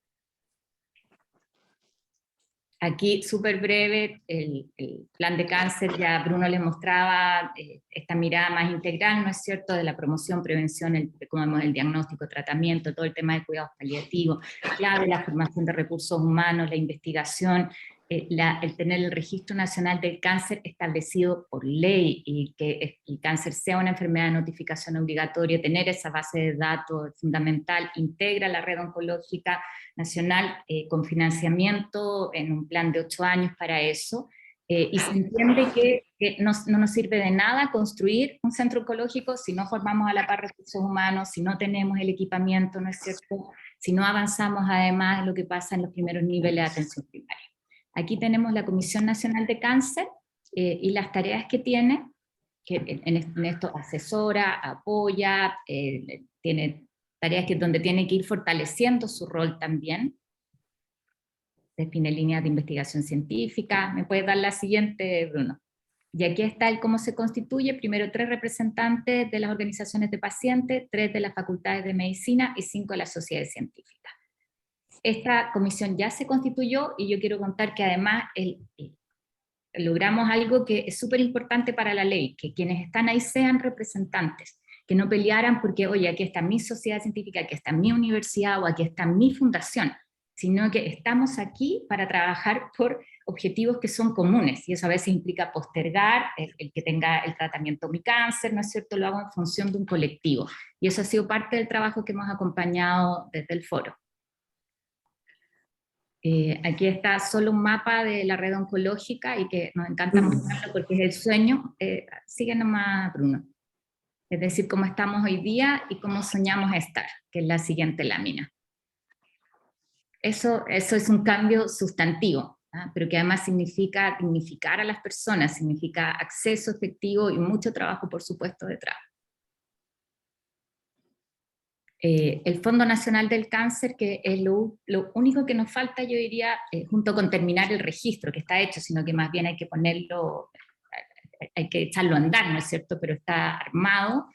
S2: Aquí, súper breve, el plan de cáncer, ya Bruno les mostraba esta mirada más integral, ¿no es cierto?, de la promoción, prevención, el diagnóstico, tratamiento, todo el tema de cuidados paliativos, clave la formación de recursos humanos, la investigación, el tener el Registro Nacional del Cáncer establecido por ley, y que el cáncer sea una enfermedad de notificación obligatoria, tener esa base de datos fundamental, integra la red oncológica nacional con financiamiento en un plan de 8 años para eso, y se entiende que no nos sirve de nada construir un centro oncológico si no formamos a la par recursos humanos, si no tenemos el equipamiento, ¿no es cierto?, si no avanzamos además en lo que pasa en los primeros niveles de atención primaria. Aquí tenemos la Comisión Nacional de Cáncer y las tareas que tiene, que en esto asesora, apoya, tiene tareas donde tiene que ir fortaleciendo su rol también. Define líneas de investigación científica. ¿Me puedes dar la siguiente, Bruno? Y aquí está el cómo se constituye. Primero 3 representantes de las organizaciones de pacientes, 3 de las facultades de medicina y 5 de las sociedades científicas. Esta comisión ya se constituyó y yo quiero contar que además logramos algo que es súper importante para la ley, que quienes están ahí sean representantes, que no pelearan porque, oye, aquí está mi sociedad científica, aquí está mi universidad o aquí está mi fundación, sino que estamos aquí para trabajar por objetivos que son comunes, y eso a veces implica postergar el que tenga el tratamiento de mi cáncer, ¿no es cierto?, lo hago en función de un colectivo, y eso ha sido parte del trabajo que hemos acompañado desde el foro. Aquí está solo un mapa de la red oncológica y que nos encanta mostrarlo porque es el sueño. Sigue nomás, Bruno. Es decir, cómo estamos hoy día y cómo soñamos estar, que es la siguiente lámina. Eso es un cambio sustantivo, ¿ah? Pero que además significa dignificar a las personas, significa acceso efectivo y mucho trabajo, por supuesto, detrás. El Fondo Nacional del Cáncer, que es lo único que nos falta, yo diría, junto con terminar el registro, que está hecho, sino que más bien hay que ponerlo, hay que echarlo a andar, ¿no es cierto?, pero está armado.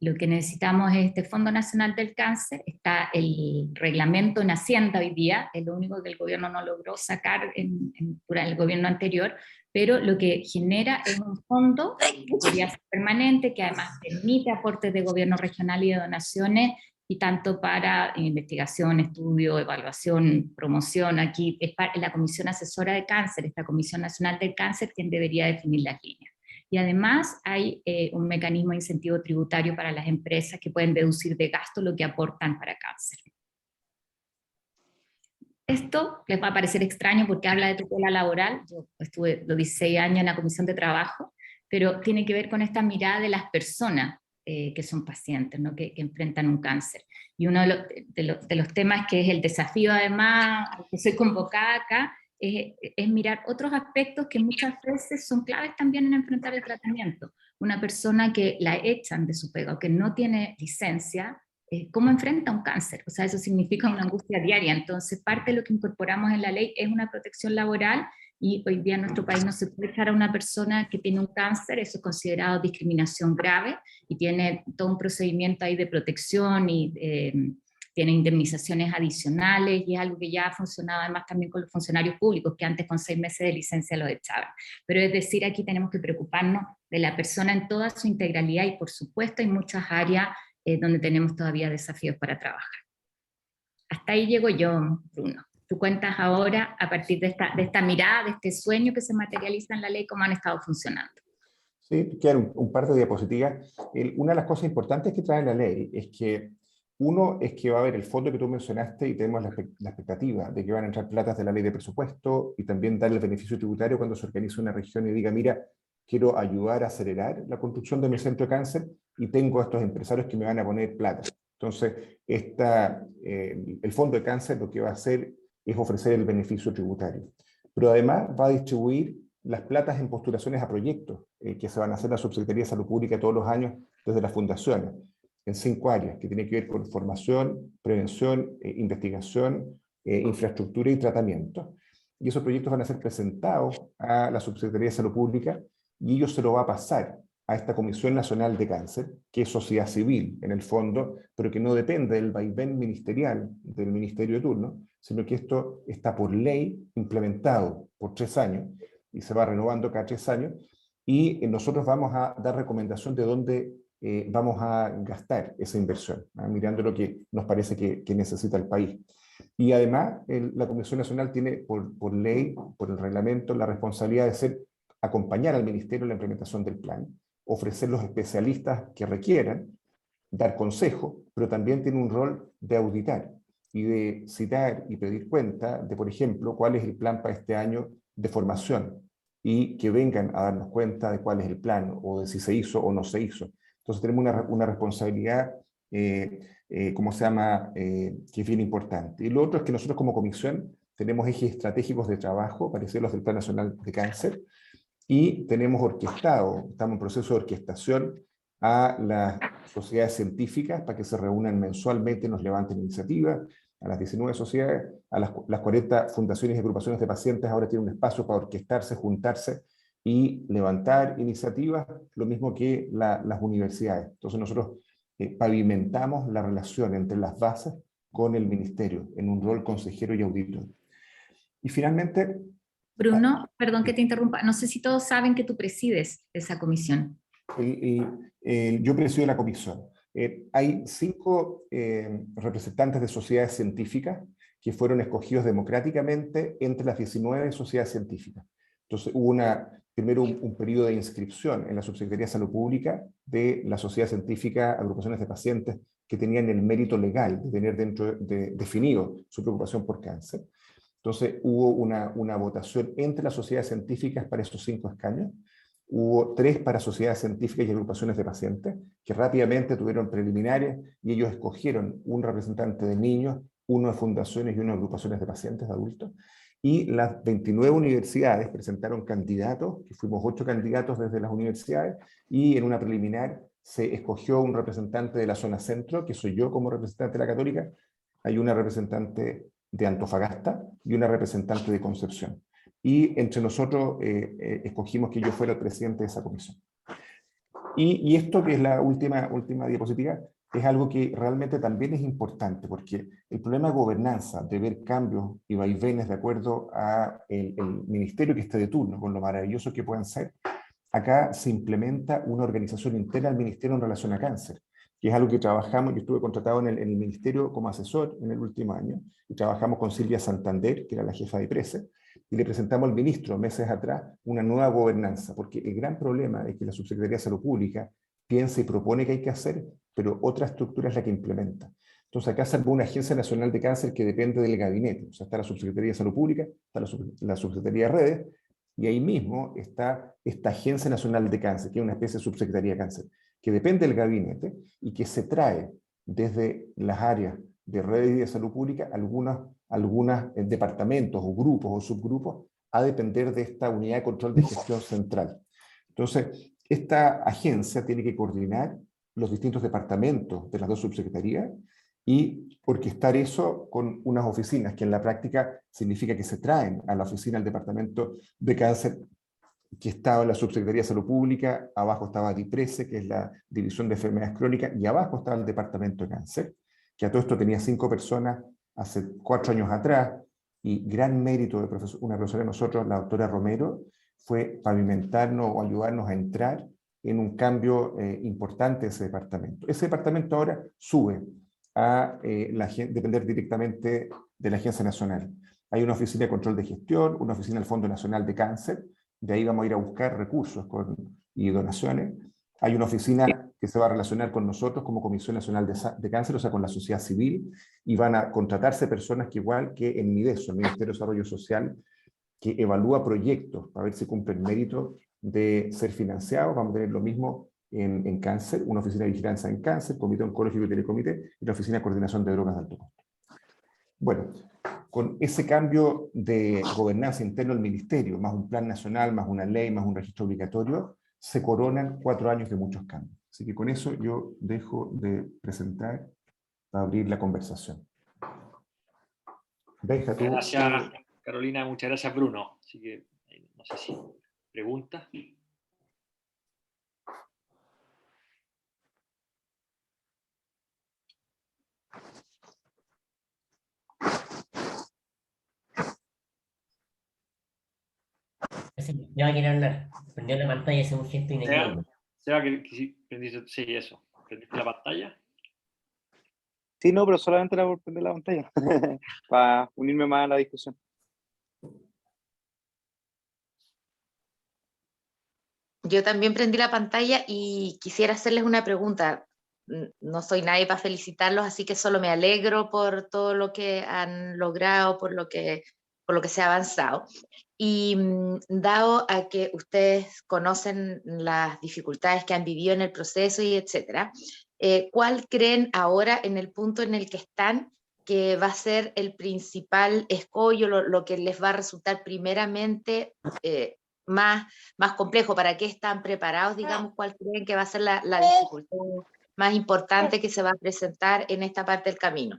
S2: Lo que necesitamos es este Fondo Nacional del Cáncer, está el reglamento en Hacienda hoy día, es lo único que el gobierno no logró sacar durante el gobierno anterior, pero lo que genera es un fondo que podría ser permanente, que además permite aportes de gobierno regional y de donaciones, y tanto para investigación, estudio, evaluación, promoción. Aquí es la Comisión Asesora de Cáncer, esta Comisión Nacional del Cáncer, quien debería definir las líneas. Y además hay un mecanismo de incentivo tributario para las empresas que pueden deducir de gasto lo que aportan para cáncer. Esto les va a parecer extraño porque habla de tutela laboral. Yo estuve los 16 años en la Comisión de Trabajo, pero tiene que ver con esta mirada de las personas que son pacientes, ¿no?, que enfrentan un cáncer. Y uno de los temas que es el desafío, además, que soy convocada acá, es mirar otros aspectos que muchas veces son claves también en enfrentar el tratamiento. Una persona que la echan de su pega o que no tiene licencia, ¿cómo enfrenta un cáncer? O sea, eso significa una angustia diaria. Entonces, parte de lo que incorporamos en la ley es una protección laboral y hoy día en nuestro país no se puede echar a una persona que tiene un cáncer, eso es considerado discriminación grave y tiene todo un procedimiento ahí de protección y tiene indemnizaciones adicionales y es algo que ya ha funcionado además también con los funcionarios públicos que antes con 6 meses de licencia los echaban. Pero es decir, aquí tenemos que preocuparnos de la persona en toda su integralidad y por supuesto hay muchas áreas donde tenemos todavía desafíos para trabajar. Hasta ahí llego yo, Bruno. Tú cuentas ahora, a partir de esta mirada, de este sueño que se materializa en la ley, cómo han estado funcionando.
S1: Sí, quedan un par de diapositivas. Una de las cosas importantes que trae la ley es que, uno, es que va a haber el fondo que tú mencionaste y tenemos la expectativa de que van a entrar platas de la ley de presupuesto y también dar el beneficio tributario cuando se organice una región y diga, mira, quiero ayudar a acelerar la construcción de mi centro de cáncer y tengo a estos empresarios que me van a poner plata. Entonces, el fondo de cáncer lo que va a hacer es ofrecer el beneficio tributario. Pero además va a distribuir las platas en postulaciones a proyectos que se van a hacer en la Subsecretaría de Salud Pública todos los años desde las fundaciones, en 5 áreas, que tienen que ver con formación, prevención, investigación, infraestructura y tratamiento. Y esos proyectos van a ser presentados a la Subsecretaría de Salud Pública y ellos se lo va a pasar a esta Comisión Nacional de Cáncer, que es sociedad civil en el fondo, pero que no depende del vaivén ministerial del ministerio de turno, sino que esto está por ley implementado por 3 años y se va renovando cada 3 años, y nosotros vamos a dar recomendación de dónde vamos a gastar esa inversión, mirando lo que nos parece que necesita el país. Y además, la Comisión Nacional tiene por ley, por el reglamento, la responsabilidad de acompañar al Ministerio en la implementación del plan, ofrecer los especialistas que requieran, dar consejo, pero también tiene un rol de auditar y de citar y pedir cuenta de, por ejemplo, cuál es el plan para este año de formación y que vengan a darnos cuenta de cuál es el plan o de si se hizo o no se hizo. Entonces tenemos una responsabilidad, ¿cómo se llama?, que es bien importante. Y lo otro es que nosotros como comisión tenemos ejes estratégicos de trabajo, parecidos a los del Plan Nacional de Cáncer, y tenemos orquestado, estamos en proceso de orquestación a las sociedades científicas para que se reúnan mensualmente, nos levanten iniciativas, a las 19 sociedades, a las 40 fundaciones y agrupaciones de pacientes ahora tienen un espacio para orquestarse, juntarse y levantar iniciativas, lo mismo que las universidades. Entonces nosotros pavimentamos la relación entre las bases con el ministerio, en un rol consejero y auditor. Y finalmente...
S2: Bruno, perdón que te interrumpa, no sé si todos saben que tú presides esa comisión.
S1: Yo presido la comisión. Hay 5 representantes de sociedades científicas que fueron escogidos democráticamente entre las 19 sociedades científicas. Entonces hubo primero un periodo de inscripción en la Subsecretaría de Salud Pública de la sociedad científica, agrupaciones de pacientes que tenían el mérito legal de tener definido su preocupación por cáncer. Entonces hubo una votación entre las sociedades científicas para esos 5 escaños. Hubo 3 para sociedades científicas y agrupaciones de pacientes, que rápidamente tuvieron preliminares y ellos escogieron un representante de niños, uno de fundaciones y uno de agrupaciones de pacientes de adultos. Y las 29 universidades presentaron candidatos, que fuimos 8 candidatos desde las universidades, y en una preliminar se escogió un representante de la zona centro, que soy yo como representante de la Católica, hay una representante de Antofagasta y una representante de Concepción. Y entre nosotros escogimos que yo fuera el presidente de esa comisión. Y esto, que es la última diapositiva, es algo que realmente también es importante, porque el problema de gobernanza, de ver cambios y vaivenes de acuerdo al ministerio que esté de turno, con lo maravilloso que puedan ser, acá se implementa una organización interna al ministerio en relación a cáncer, que es algo que trabajamos. Yo estuve contratado en el ministerio como asesor en el último año, y trabajamos con Silvia Santander, que era la jefa de PRESE, y le presentamos al ministro meses atrás una nueva gobernanza, porque el gran problema es que la Subsecretaría de Salud Pública piensa y propone que hay que hacer, pero otra estructura es la que implementa. Entonces acá se armó una Agencia Nacional de Cáncer que depende del gabinete, o sea, está la Subsecretaría de Salud Pública, está la Subsecretaría de Redes, y ahí mismo está esta Agencia Nacional de Cáncer, que es una especie de Subsecretaría de Cáncer, que depende del gabinete y que se trae desde las áreas de redes y de salud pública algunos departamentos o grupos o subgrupos a depender de esta unidad de control de gestión central. Entonces, esta agencia tiene que coordinar los distintos departamentos de las 2 subsecretarías y orquestar eso con unas oficinas, que en la práctica significa que se traen a la oficina del Departamento de Cáncer, que estaba en la Subsecretaría de Salud Pública, abajo estaba DIPRESE, que es la División de Enfermedades Crónicas, y abajo estaba el Departamento de Cáncer, que a todo esto tenía 5 personas hace 4 años atrás, y gran mérito de una profesora de nosotros, la doctora Romero, fue pavimentarnos o ayudarnos a entrar en un cambio importante de ese departamento. Ese departamento ahora sube a depender directamente de la Agencia Nacional. Hay una oficina de control de gestión, una oficina del Fondo Nacional de Cáncer, de ahí vamos a ir a buscar recursos y donaciones. Hay una oficina que se va a relacionar con nosotros como Comisión Nacional de Cáncer, o sea, con la sociedad civil, y van a contratarse personas que igual que en MIDESO, el Ministerio de Desarrollo Social, que evalúa proyectos para ver si cumplen mérito de ser financiados. Vamos a tener lo mismo en cáncer, una oficina de vigilancia en cáncer, comité oncológico y telecomité, y la oficina de coordinación de drogas de alto costo. Bueno, con ese cambio de gobernanza interno del ministerio, más un plan nacional, más una ley, más un registro obligatorio, se coronan 4 años de muchos cambios. Así que con eso yo dejo de presentar para abrir la conversación. Benja, tú.
S3: Gracias, Carolina. Muchas gracias, Bruno. Así que, no sé si preguntas.
S5: Ya va a querer hablar. Prendió la pantalla y hace un gesto inequívoco.
S3: Seba, que prendiste, sí, eso. ¿Prendiste la pantalla?
S6: Sí, no, pero solamente era por prender la pantalla, para unirme más a la discusión.
S7: Yo también prendí la pantalla y quisiera hacerles una pregunta. No soy nadie para felicitarlos, así que solo me alegro por todo lo que han logrado, por lo que se ha avanzado. Y dado a que ustedes conocen las dificultades que han vivido en el proceso y etcétera, ¿cuál creen ahora en el punto en el que están que va a ser el principal escollo, lo que les va a resultar primeramente más complejo? ¿Para qué están preparados? Digamos, ¿cuál creen que va a ser la dificultad más importante que se va a presentar en esta parte del camino?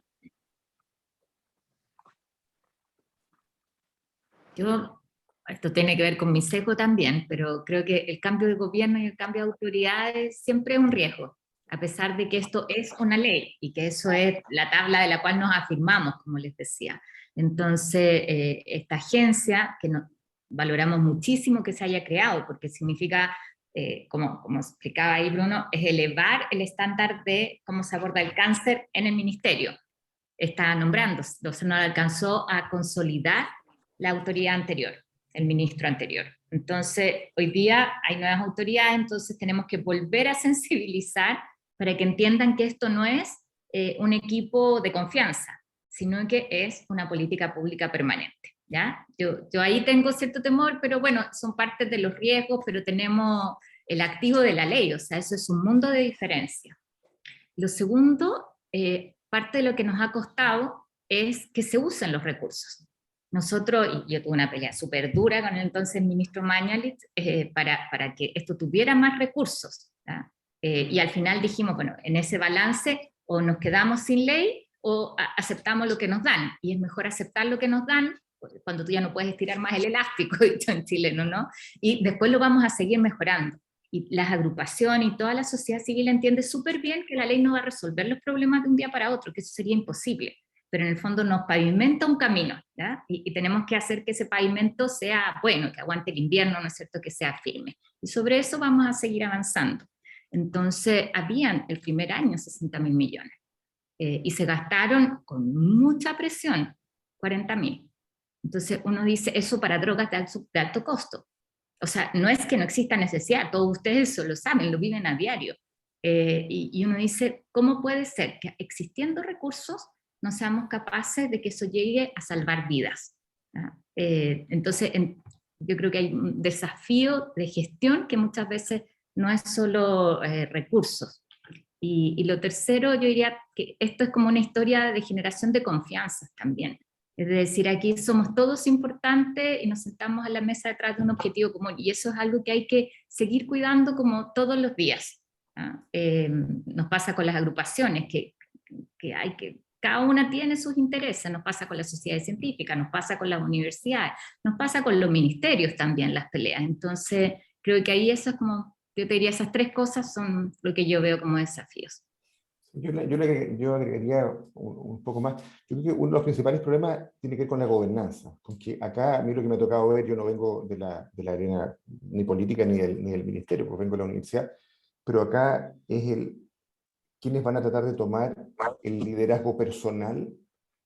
S2: Esto tiene que ver con mi sesgo también, pero creo que el cambio de gobierno y el cambio de autoridades siempre es un riesgo, a pesar de que esto es una ley y que eso es la tabla de la cual nos afirmamos, como les decía. Entonces, esta agencia, que valoramos muchísimo que se haya creado, porque significa, como explicaba ahí Bruno, es elevar el estándar de cómo se aborda el cáncer en el ministerio. Está nombrándose, entonces no alcanzó a consolidar la autoridad anterior, el ministro anterior. Entonces, hoy día hay nuevas autoridades, entonces tenemos que volver a sensibilizar para que entiendan que esto no es un equipo de confianza, sino que es una política pública permanente, ¿ya? Yo ahí tengo cierto temor, pero bueno, son partes de los riesgos, pero tenemos el activo de la ley, o sea, eso es un mundo de diferencia. Lo segundo, parte de lo que nos ha costado es que se usen los recursos. Nosotros, y yo tuve una pelea súper dura con el entonces ministro Mañalich para que esto tuviera más recursos, y al final dijimos, bueno, en ese balance o nos quedamos sin ley o aceptamos lo que nos dan, y es mejor aceptar lo que nos dan cuando tú ya no puedes estirar más el elástico, dicho en chileno, ¿no? Y después lo vamos a seguir mejorando. Y las agrupaciones y toda la sociedad civil entiende súper bien que la ley no va a resolver los problemas de un día para otro, que eso sería imposible, pero en el fondo nos pavimenta un camino, ¿ya? Y tenemos que hacer que ese pavimento sea bueno, que aguante el invierno, ¿no es cierto?, que sea firme. Y sobre eso vamos a seguir avanzando. Entonces, habían el primer año 60.000 millones, y se gastaron con mucha presión 40.000. Entonces uno dice, eso para drogas de alto costo. O sea, no es que no exista necesidad, todos ustedes eso lo saben, lo viven a diario. Y uno dice, ¿cómo puede ser que existiendo recursos no seamos capaces de que eso llegue a salvar vidas? Entonces, yo creo que hay un desafío de gestión que muchas veces no es solo recursos. Y lo tercero, yo diría que esto es como una historia de generación de confianza también. Es decir, aquí somos todos importantes y nos sentamos a la mesa detrás de un objetivo común, y eso es algo que hay que seguir cuidando como todos los días. Nos pasa con las agrupaciones, que que cada una tiene sus intereses, nos pasa con las sociedades científicas, nos pasa con las universidades, nos pasa con los ministerios también las peleas. Entonces, creo que ahí eso es como, yo te diría, esas tres cosas son lo que yo veo como desafíos.
S1: Yo agregaría un poco más. Yo creo que uno de los principales problemas tiene que ver con la gobernanza, porque acá a mí lo que me ha tocado ver, yo no vengo de la arena ni política ni del ministerio, pues vengo de la universidad, pero acá es quienes van a tratar de tomar el liderazgo personal,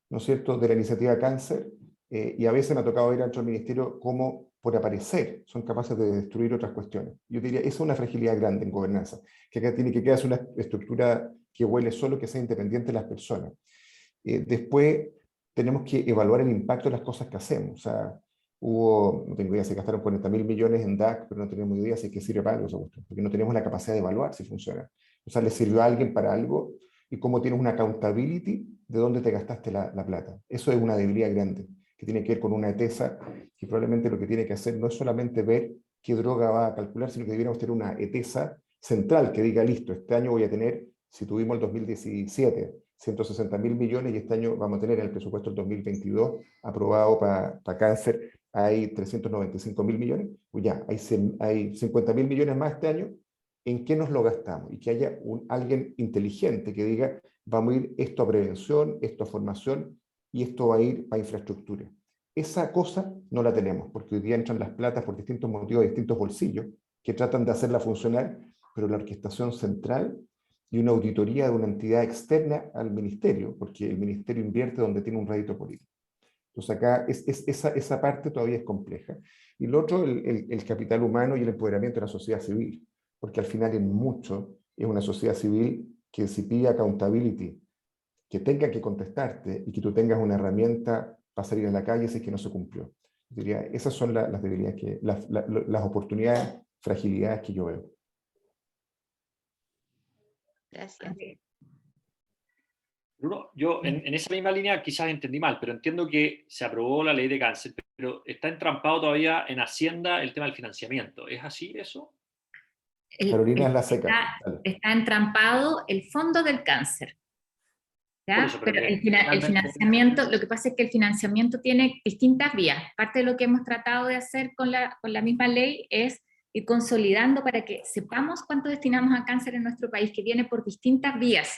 S1: ¿no es cierto?, de la iniciativa Cáncer, y a veces me ha tocado ver dentro del ministerio cómo, por aparecer, son capaces de destruir otras cuestiones. Yo diría, esa es una fragilidad grande en gobernanza, que acá tiene que quedarse una estructura que huele solo, que sea independiente de las personas. Después, tenemos que evaluar el impacto de las cosas que hacemos. O sea, no tengo idea, se gastaron 40.000 millones en DAC, pero no tenemos idea si es que sirve para algo, porque no tenemos la capacidad de evaluar si funciona. O sea, le sirvió a alguien para algo, y cómo tienes una accountability de dónde te gastaste la plata. Eso es una debilidad grande, que tiene que ver con una ETESA, que probablemente lo que tiene que hacer no es solamente ver qué droga va a calcular, sino que debiéramos tener una ETESA central que diga, listo, este año voy a tener, si tuvimos el 2017, 160.000 millones, y este año vamos a tener en el presupuesto del 2022 aprobado para cáncer, hay 395.000 millones, pues ya, hay 50.000 millones más este año. ¿En qué nos lo gastamos? Y que haya alguien inteligente que diga, vamos a ir esto a prevención, esto a formación, y esto va a ir a infraestructura. Esa cosa no la tenemos, porque hoy día entran las platas por distintos motivos, distintos bolsillos, que tratan de hacerla funcionar, pero la orquestación central y una auditoría de una entidad externa al ministerio, porque el ministerio invierte donde tiene un rédito político. Entonces acá esa parte todavía es compleja. Y lo otro, el capital humano y el empoderamiento de la sociedad civil, porque al final en mucho es una sociedad civil que si pide accountability, que tenga que contestarte y que tú tengas una herramienta para salir a la calle si es que no se cumplió. Diría, esas son las debilidades, las oportunidades, fragilidades que yo veo.
S7: Gracias.
S3: Bruno, yo en esa misma línea quizás entendí mal, pero entiendo que se aprobó la ley de cáncer, pero está entrampado todavía en Hacienda el tema del financiamiento. ¿Es así eso?
S1: Carolina es la seca.
S2: Está entrampado el fondo del cáncer. ¿Ya?
S3: Eso,
S2: pero el
S3: finalmente...
S2: financiamiento, lo que pasa es que el financiamiento tiene distintas vías. Parte de lo que hemos tratado de hacer con la misma ley es ir consolidando para que sepamos cuánto destinamos a cáncer en nuestro país, que viene por distintas vías.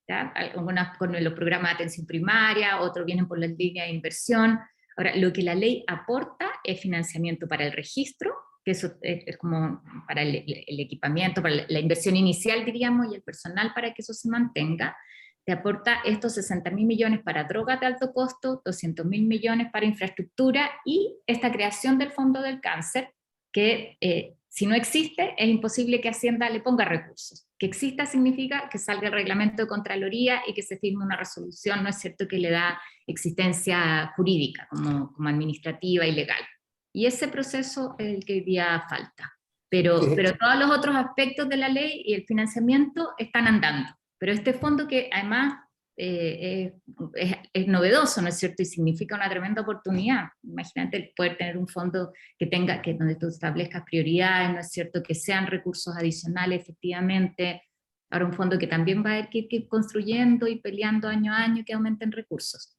S2: ¿Ya? Algunas con los programas de atención primaria, otros vienen por la línea de inversión. Ahora, lo que la ley aporta es financiamiento para el registro, que eso es como para el equipamiento, para la inversión inicial, diríamos, y el personal para que eso se mantenga. Te aporta estos 60.000 millones para drogas de alto costo, 200.000 millones para infraestructura y esta creación del Fondo del Cáncer, que si no existe, es imposible que Hacienda le ponga recursos. Que exista significa que salga el reglamento de Contraloría y que se firme una resolución, ¿no es cierto?, que le da existencia jurídica, como administrativa y legal. Y ese proceso es el que hoy día falta. Pero todos los otros aspectos de la ley y el financiamiento están andando. Pero este fondo que además es novedoso, ¿no es cierto? Y significa una tremenda oportunidad. Imagínate el poder tener un fondo donde tú establezcas prioridades, ¿no es cierto? Que sean recursos adicionales efectivamente. Ahora un fondo que también va a haber que ir construyendo y peleando año a año que aumenten recursos.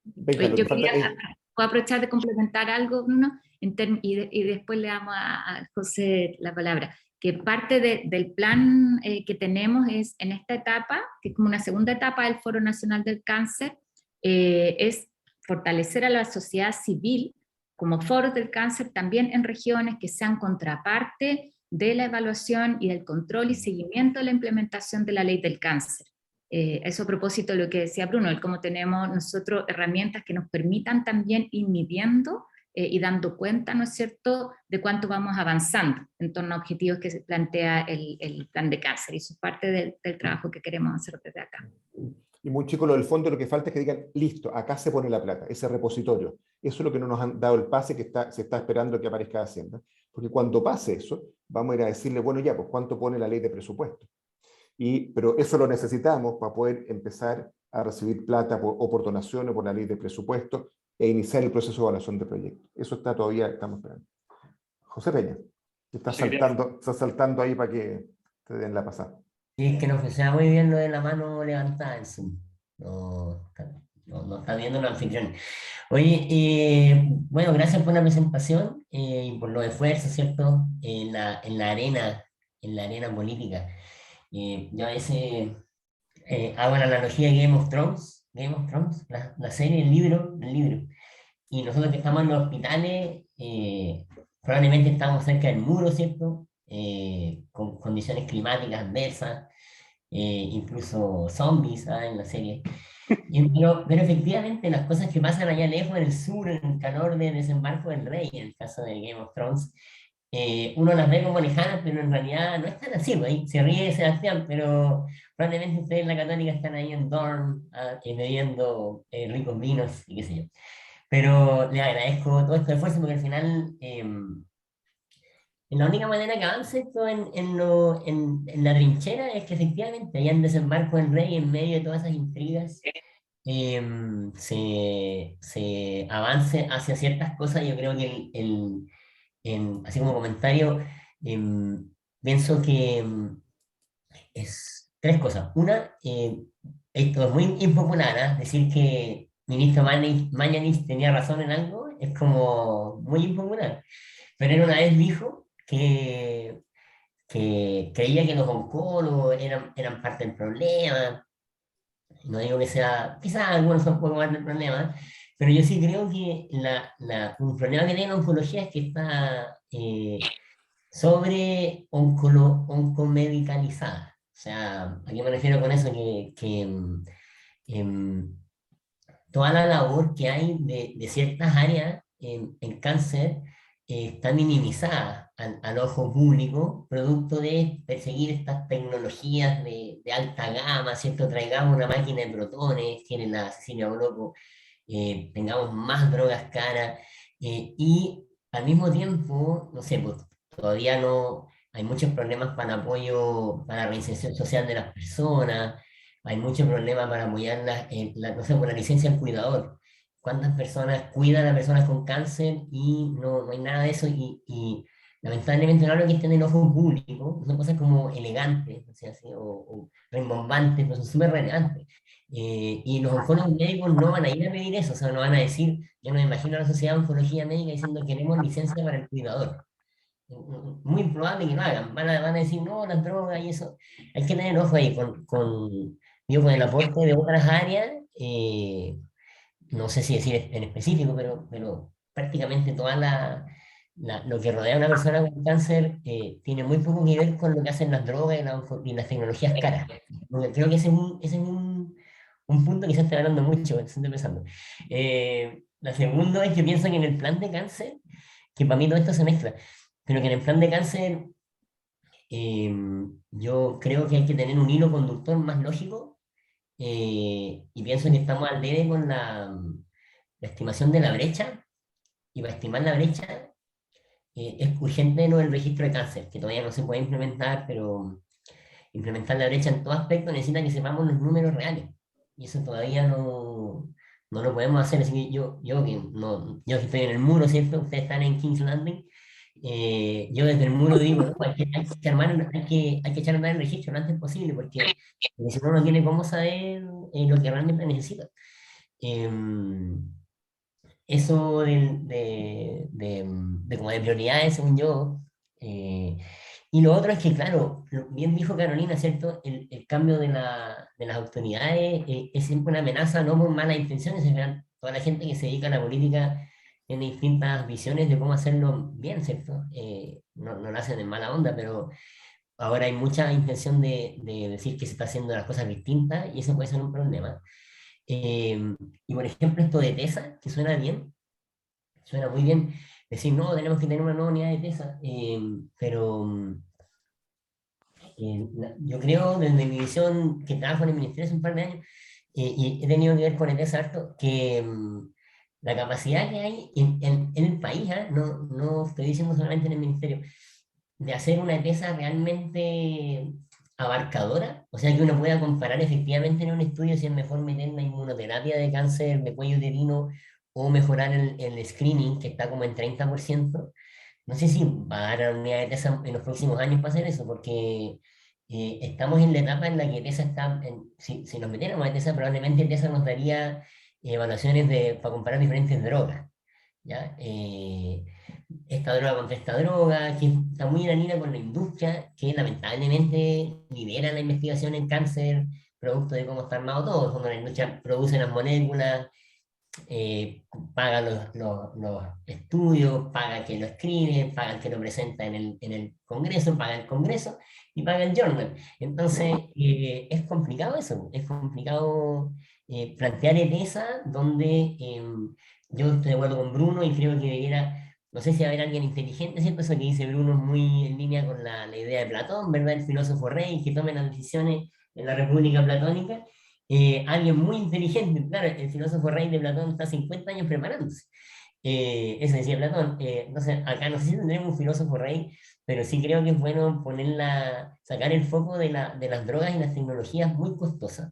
S1: Venga,
S2: Yo puedo aprovechar de complementar algo, Bruno, y después le damos a José la palabra. Que parte del plan que tenemos es en esta etapa, que es como una segunda etapa del Foro Nacional del Cáncer, es fortalecer a la sociedad civil como foros del cáncer también en regiones que sean contraparte de la evaluación y del control y seguimiento de la implementación de la ley del cáncer. Eso a propósito de lo que decía Bruno, el cómo tenemos nosotros herramientas que nos permitan también ir midiendo y dando cuenta, ¿no es cierto?, de cuánto vamos avanzando en torno a objetivos que se plantea el plan de cáncer. Y eso es parte del trabajo que queremos hacer desde acá.
S1: Y muy chico lo del fondo, lo que falta es que digan, listo, acá se pone la plata, ese repositorio. Eso es lo que no nos han dado el pase que se está esperando que aparezca Hacienda. Porque cuando pase eso, vamos a ir a decirle, bueno, ya, pues ¿cuánto pone la ley de presupuesto? Pero eso lo necesitamos para poder empezar a recibir plata o por donación o por la ley de presupuesto e iniciar el proceso de evaluación de proyectos. Eso estamos esperando. José Peña, está saltando ahí para que te den la pasada.
S5: Y es que no funciona muy bien lo de la mano levantada en Zoom. no está viendo los anfitriones. Oye, bueno, gracias por la presentación y por los esfuerzos, ¿cierto? En la arena política. Yo a veces hago la analogía de Game of Thrones, la serie, el libro. Y nosotros que estamos en los hospitales, probablemente estamos cerca del muro, ¿cierto? Con condiciones climáticas adversas, incluso zombies, ¿sabes? En la serie. Pero efectivamente las cosas que pasan allá lejos en el sur, en el calor de Desembarco del Rey, en el caso de Game of Thrones, uno las ve como lejanas, pero en realidad no están así, pues, ahí se ríe Sebastián, pero probablemente ustedes en la Católica están ahí en Dorn, bebiendo ricos vinos y qué sé yo. Pero le agradezco todo este esfuerzo porque al final la única manera que avance esto en la trinchera es que efectivamente haya un desembarco del rey en medio de todas esas intrigas, se avance hacia ciertas cosas. Yo creo que así como comentario, pienso que es tres cosas. Una, esto es muy impopular, ¿ah? Decir que ministro Mañalich tenía razón en algo es como muy impopular. Pero él una vez dijo que creía que los oncólogos eran parte del problema. No digo que sea, quizás algunos son un poco más del problema, pero yo sí creo que un problema que tiene la oncología es que está sobre oncomedicalizada. O sea, ¿a qué me refiero con eso? Em, Toda la labor que hay de ciertas áreas en cáncer está minimizada al ojo público, producto de perseguir estas tecnologías de alta gama, ¿cierto? Traigamos una máquina de protones, tiene la Cecilia Oloco, tengamos más drogas caras, y al mismo tiempo, no sé, pues todavía no hay muchos problemas para apoyo, para la reinserción social de las personas, hay muchos problemas para apoyar no sé, por la licencia del cuidador. ¿Cuántas personas cuidan a personas con cáncer y no hay nada de eso? Y lamentablemente no lo que está en el ojo público, son cosas como elegantes, o sea, así, o rimbombantes, pero son súper relevantes. Y los oncólogos médicos no van a ir a pedir eso, o sea, no van a decir, yo no me imagino a la Sociedad de Oncología Médica diciendo queremos licencia para el cuidador. Muy probable que lo hagan, van a decir, no, las drogas y eso. Hay que tener ojo ahí con el aporte de otras áreas, no sé si decir en específico, pero prácticamente lo que rodea a una persona con cáncer tiene muy poco que ver con lo que hacen las drogas y las tecnologías caras. Porque creo que ese es un punto que se está hablando mucho, estoy pensando. La segunda es que pienso que en el plan de cáncer, que para mí todo esto se mezcla, pero que en el plan de cáncer yo creo que hay que tener un hilo conductor más lógico, y pienso que estamos al debe con la estimación de la brecha, y para estimar la brecha es urgente no el registro de cáncer, que todavía no se puede implementar, pero implementar la brecha en todo aspecto necesita que sepamos los números reales, y eso todavía no lo podemos hacer. Así que yo que estoy en el muro, ¿cierto? Ustedes están en King's Landing. Yo desde el muro digo, no, hay que echar a andar el registro lo antes posible, porque si no, no tiene cómo saber lo que realmente necesita. Eso como de prioridades, según yo. Y lo otro es que, claro, bien dijo Carolina, ¿cierto? El cambio de las autoridades es siempre una amenaza, no por malas intenciones, sino toda la gente que se dedica a la política tiene distintas visiones de cómo hacerlo bien, ¿cierto? No lo hacen en mala onda, pero ahora hay mucha intención de decir que se está haciendo las cosas distintas y eso puede ser un problema. Y por ejemplo, esto de TESA, que suena muy bien, decir, no, tenemos que tener una nueva unidad de TESA, pero yo creo, desde mi visión, que trabajo en el ministerio hace un par de años, y he tenido que ver con ETESA harto, que la capacidad que hay en el país, no estoy diciendo solamente en el ministerio, de hacer una ETESA realmente abarcadora, o sea, que uno pueda comparar efectivamente en un estudio si es mejor meter la inmunoterapia de cáncer de cuello uterino o mejorar el screening, que está como en 30%. No sé si va a dar una unidad de ETESA en los próximos años para hacer eso, porque estamos en la etapa en la que TESA está, si nos metiéramos a TESA, probablemente TESA nos daría evaluaciones para comparar diferentes drogas, ¿ya? Esta droga contra esta droga, que está muy en la línea con la industria, que lamentablemente lidera la investigación en cáncer, producto de cómo está armado todo, cuando la industria produce las moléculas, paga los estudios, paga que lo escribe, paga que lo presenta en el Congreso, paga el Congreso y paga el journal. Entonces, es complicado eso, es complicado plantear ETESA donde yo estoy de acuerdo con Bruno y creo que debiera, no sé si va a haber alguien inteligente, ¿cierto? Eso que dice Bruno es muy en línea con la idea de Platón, ¿verdad? El filósofo rey que tome las decisiones en la República Platónica. Alguien muy inteligente, claro, el filósofo rey de Platón está 50 años preparándose. Eso decía Platón. Entonces, acá no sé si tendremos un filósofo rey, pero sí creo que es bueno sacar el foco de las drogas y las tecnologías muy costosas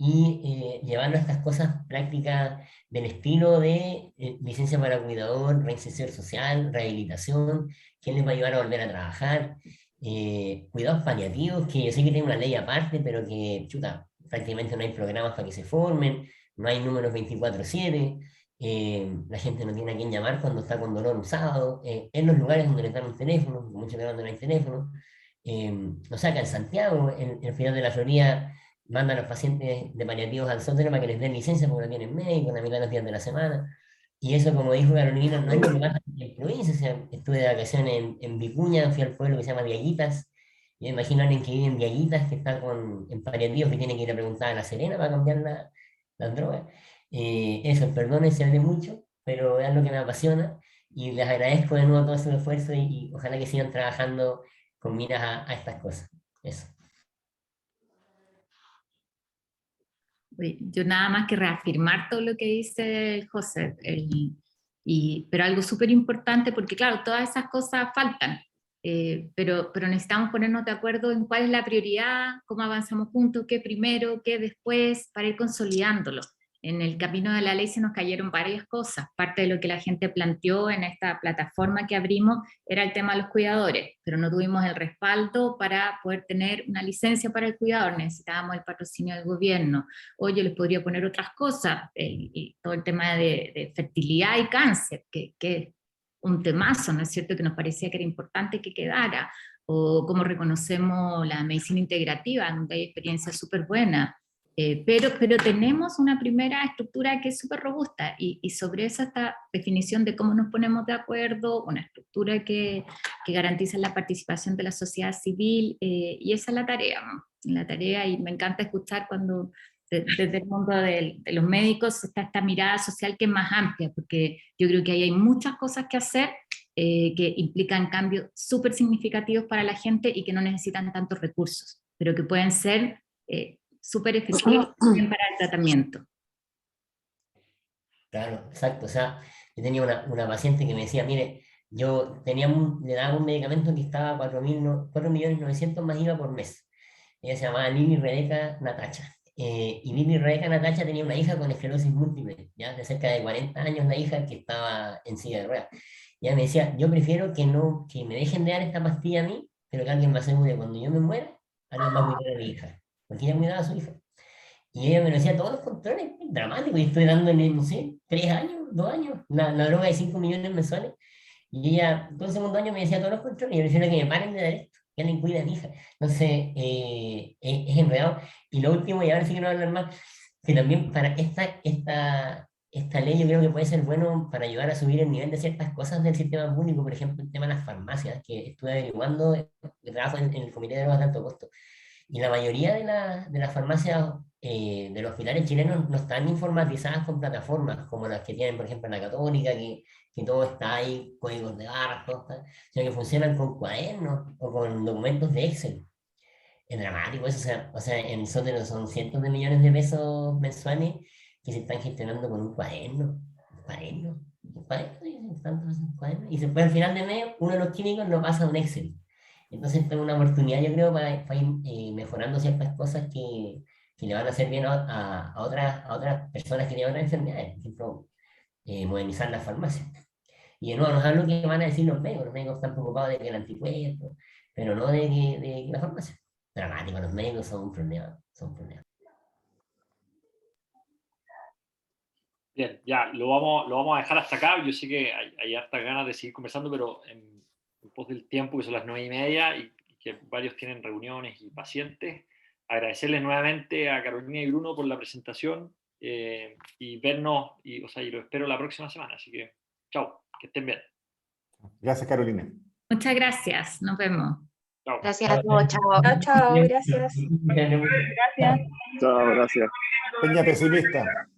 S5: y llevarlo a estas cosas prácticas del estilo de licencia para cuidador, reinserción social, rehabilitación, quién les va a ayudar a volver a trabajar, cuidados paliativos, que yo sé que tiene una ley aparte, pero que, chuta, prácticamente no hay programas para que se formen, no hay números 24/7, la gente no tiene a quién llamar cuando está con dolor usado, en los lugares donde les dan un teléfono, muchos lugares donde no hay teléfono, o sea, acá en Santiago, en el final de la Florida, mandan a los pacientes de paliativos al sótano para que les den licencia porque no tienen médico, la mitad de los días de la semana. Y eso, como dijo Carolina, no es lo que pasa en provincia. O sea, estuve de vacaciones en Vicuña, fui al pueblo que se llama Diaguitas. Yo me imagino a alguien que vive en Diaguitas, que está en paliativos, que tiene que ir a preguntar a La Serena para cambiar las drogas. Eso, perdón si hablé mucho, pero es lo que me apasiona. Y les agradezco de nuevo todo su esfuerzo y ojalá que sigan trabajando con miras a estas cosas. Eso.
S2: Yo nada más que reafirmar todo lo que dice el José, pero algo súper importante, porque claro, todas esas cosas faltan, pero necesitamos ponernos de acuerdo en cuál es la prioridad, cómo avanzamos juntos, qué primero, qué después, para ir consolidándolo. En el camino de la ley se nos cayeron varias cosas. Parte de lo que la gente planteó en esta plataforma que abrimos era el tema de los cuidadores, pero no tuvimos el respaldo para poder tener una licencia para el cuidador, necesitábamos el patrocinio del gobierno. O yo les podría poner otras cosas, y todo el tema de fertilidad y cáncer, que es un temazo, ¿no es cierto?, que nos parecía que era importante que quedara, o cómo reconocemos la medicina integrativa, donde hay experiencias súper buenas. Pero tenemos una primera estructura que es súper robusta y sobre esa esta definición de cómo nos ponemos de acuerdo, una estructura que garantiza la participación de la sociedad civil, y esa es la tarea, y me encanta escuchar cuando desde el mundo de los médicos está esta mirada social que es más amplia, porque yo creo que ahí hay muchas cosas que hacer, que implican cambios súper significativos para la gente y que no necesitan tantos recursos, pero que pueden ser súper efectivos también para el tratamiento.
S5: Claro, exacto. O sea, yo tenía una paciente que me decía, mire, yo le daba un medicamento que estaba a 4.900.000 más IVA por mes. Ella se llamaba Lili Rebeca Natacha. Y Lili Rebeca Natacha tenía una hija con esclerosis múltiple, ya de cerca de 40 años la hija, que estaba en silla de ruedas. Y ella me decía, yo prefiero que me dejen de dar esta pastilla a mí, pero que alguien me asegure cuando yo me muera, alguien va a cuidar a mi hija. Porque ella cuidaba a su hija. Y ella me lo decía todos los controles, dramáticos, y estoy dándole, no sé, 3 años, 2 años, la droga de 5 millones mensuales. Y ella, todo el segundo año me decía todos los controles, y yo decía que me paren de dar esto, que alguien cuida a mi hija. Entonces, es enredado. Y lo último, y ahora sí que no voy a hablar más, que también para esta ley yo creo que puede ser bueno para ayudar a subir el nivel de ciertas cosas del sistema público, por ejemplo, el tema de las farmacias, que estuve averiguando, trabajo en el Comité de Drogas de Alto Costo. Y la mayoría de las farmacias de los hospitales chilenos no están informatizadas con plataformas como las que tienen, por ejemplo, en la Católica, que todo está ahí, códigos de barras, todo está, sino que funcionan con cuadernos o con documentos de Excel. Es dramático eso, o sea, en el sótano son cientos de millones de pesos mensuales que se están gestionando con un cuaderno, y después al final de mes uno de los químicos lo pasa a un Excel. Entonces, tengo una oportunidad, yo creo, para ir mejorando ciertas cosas que le van a hacer bien a otras personas que tienen otras enfermedades. Por ejemplo, modernizar las farmacias. Y de nuevo, nos hablo que van a decir los médicos están preocupados de que el anticuerpo, pero no de la farmacia. dramático, los médicos son un problema, son un problema.
S3: Bien, ya, lo vamos a dejar hasta acá. Yo sé que hay hartas ganas de seguir conversando, pero en pos del tiempo, que son las 9:30, y que varios tienen reuniones y pacientes, agradecerles nuevamente a Carolina y Bruno por la presentación, y vernos, y lo espero la próxima semana. Así que, chao, que estén bien.
S1: Gracias, Carolina.
S2: Muchas gracias, nos vemos.
S3: Chao.
S7: Gracias a todos, chao.
S4: Chao, chao, gracias.
S6: Chao, gracias.
S1: Peña pesimista.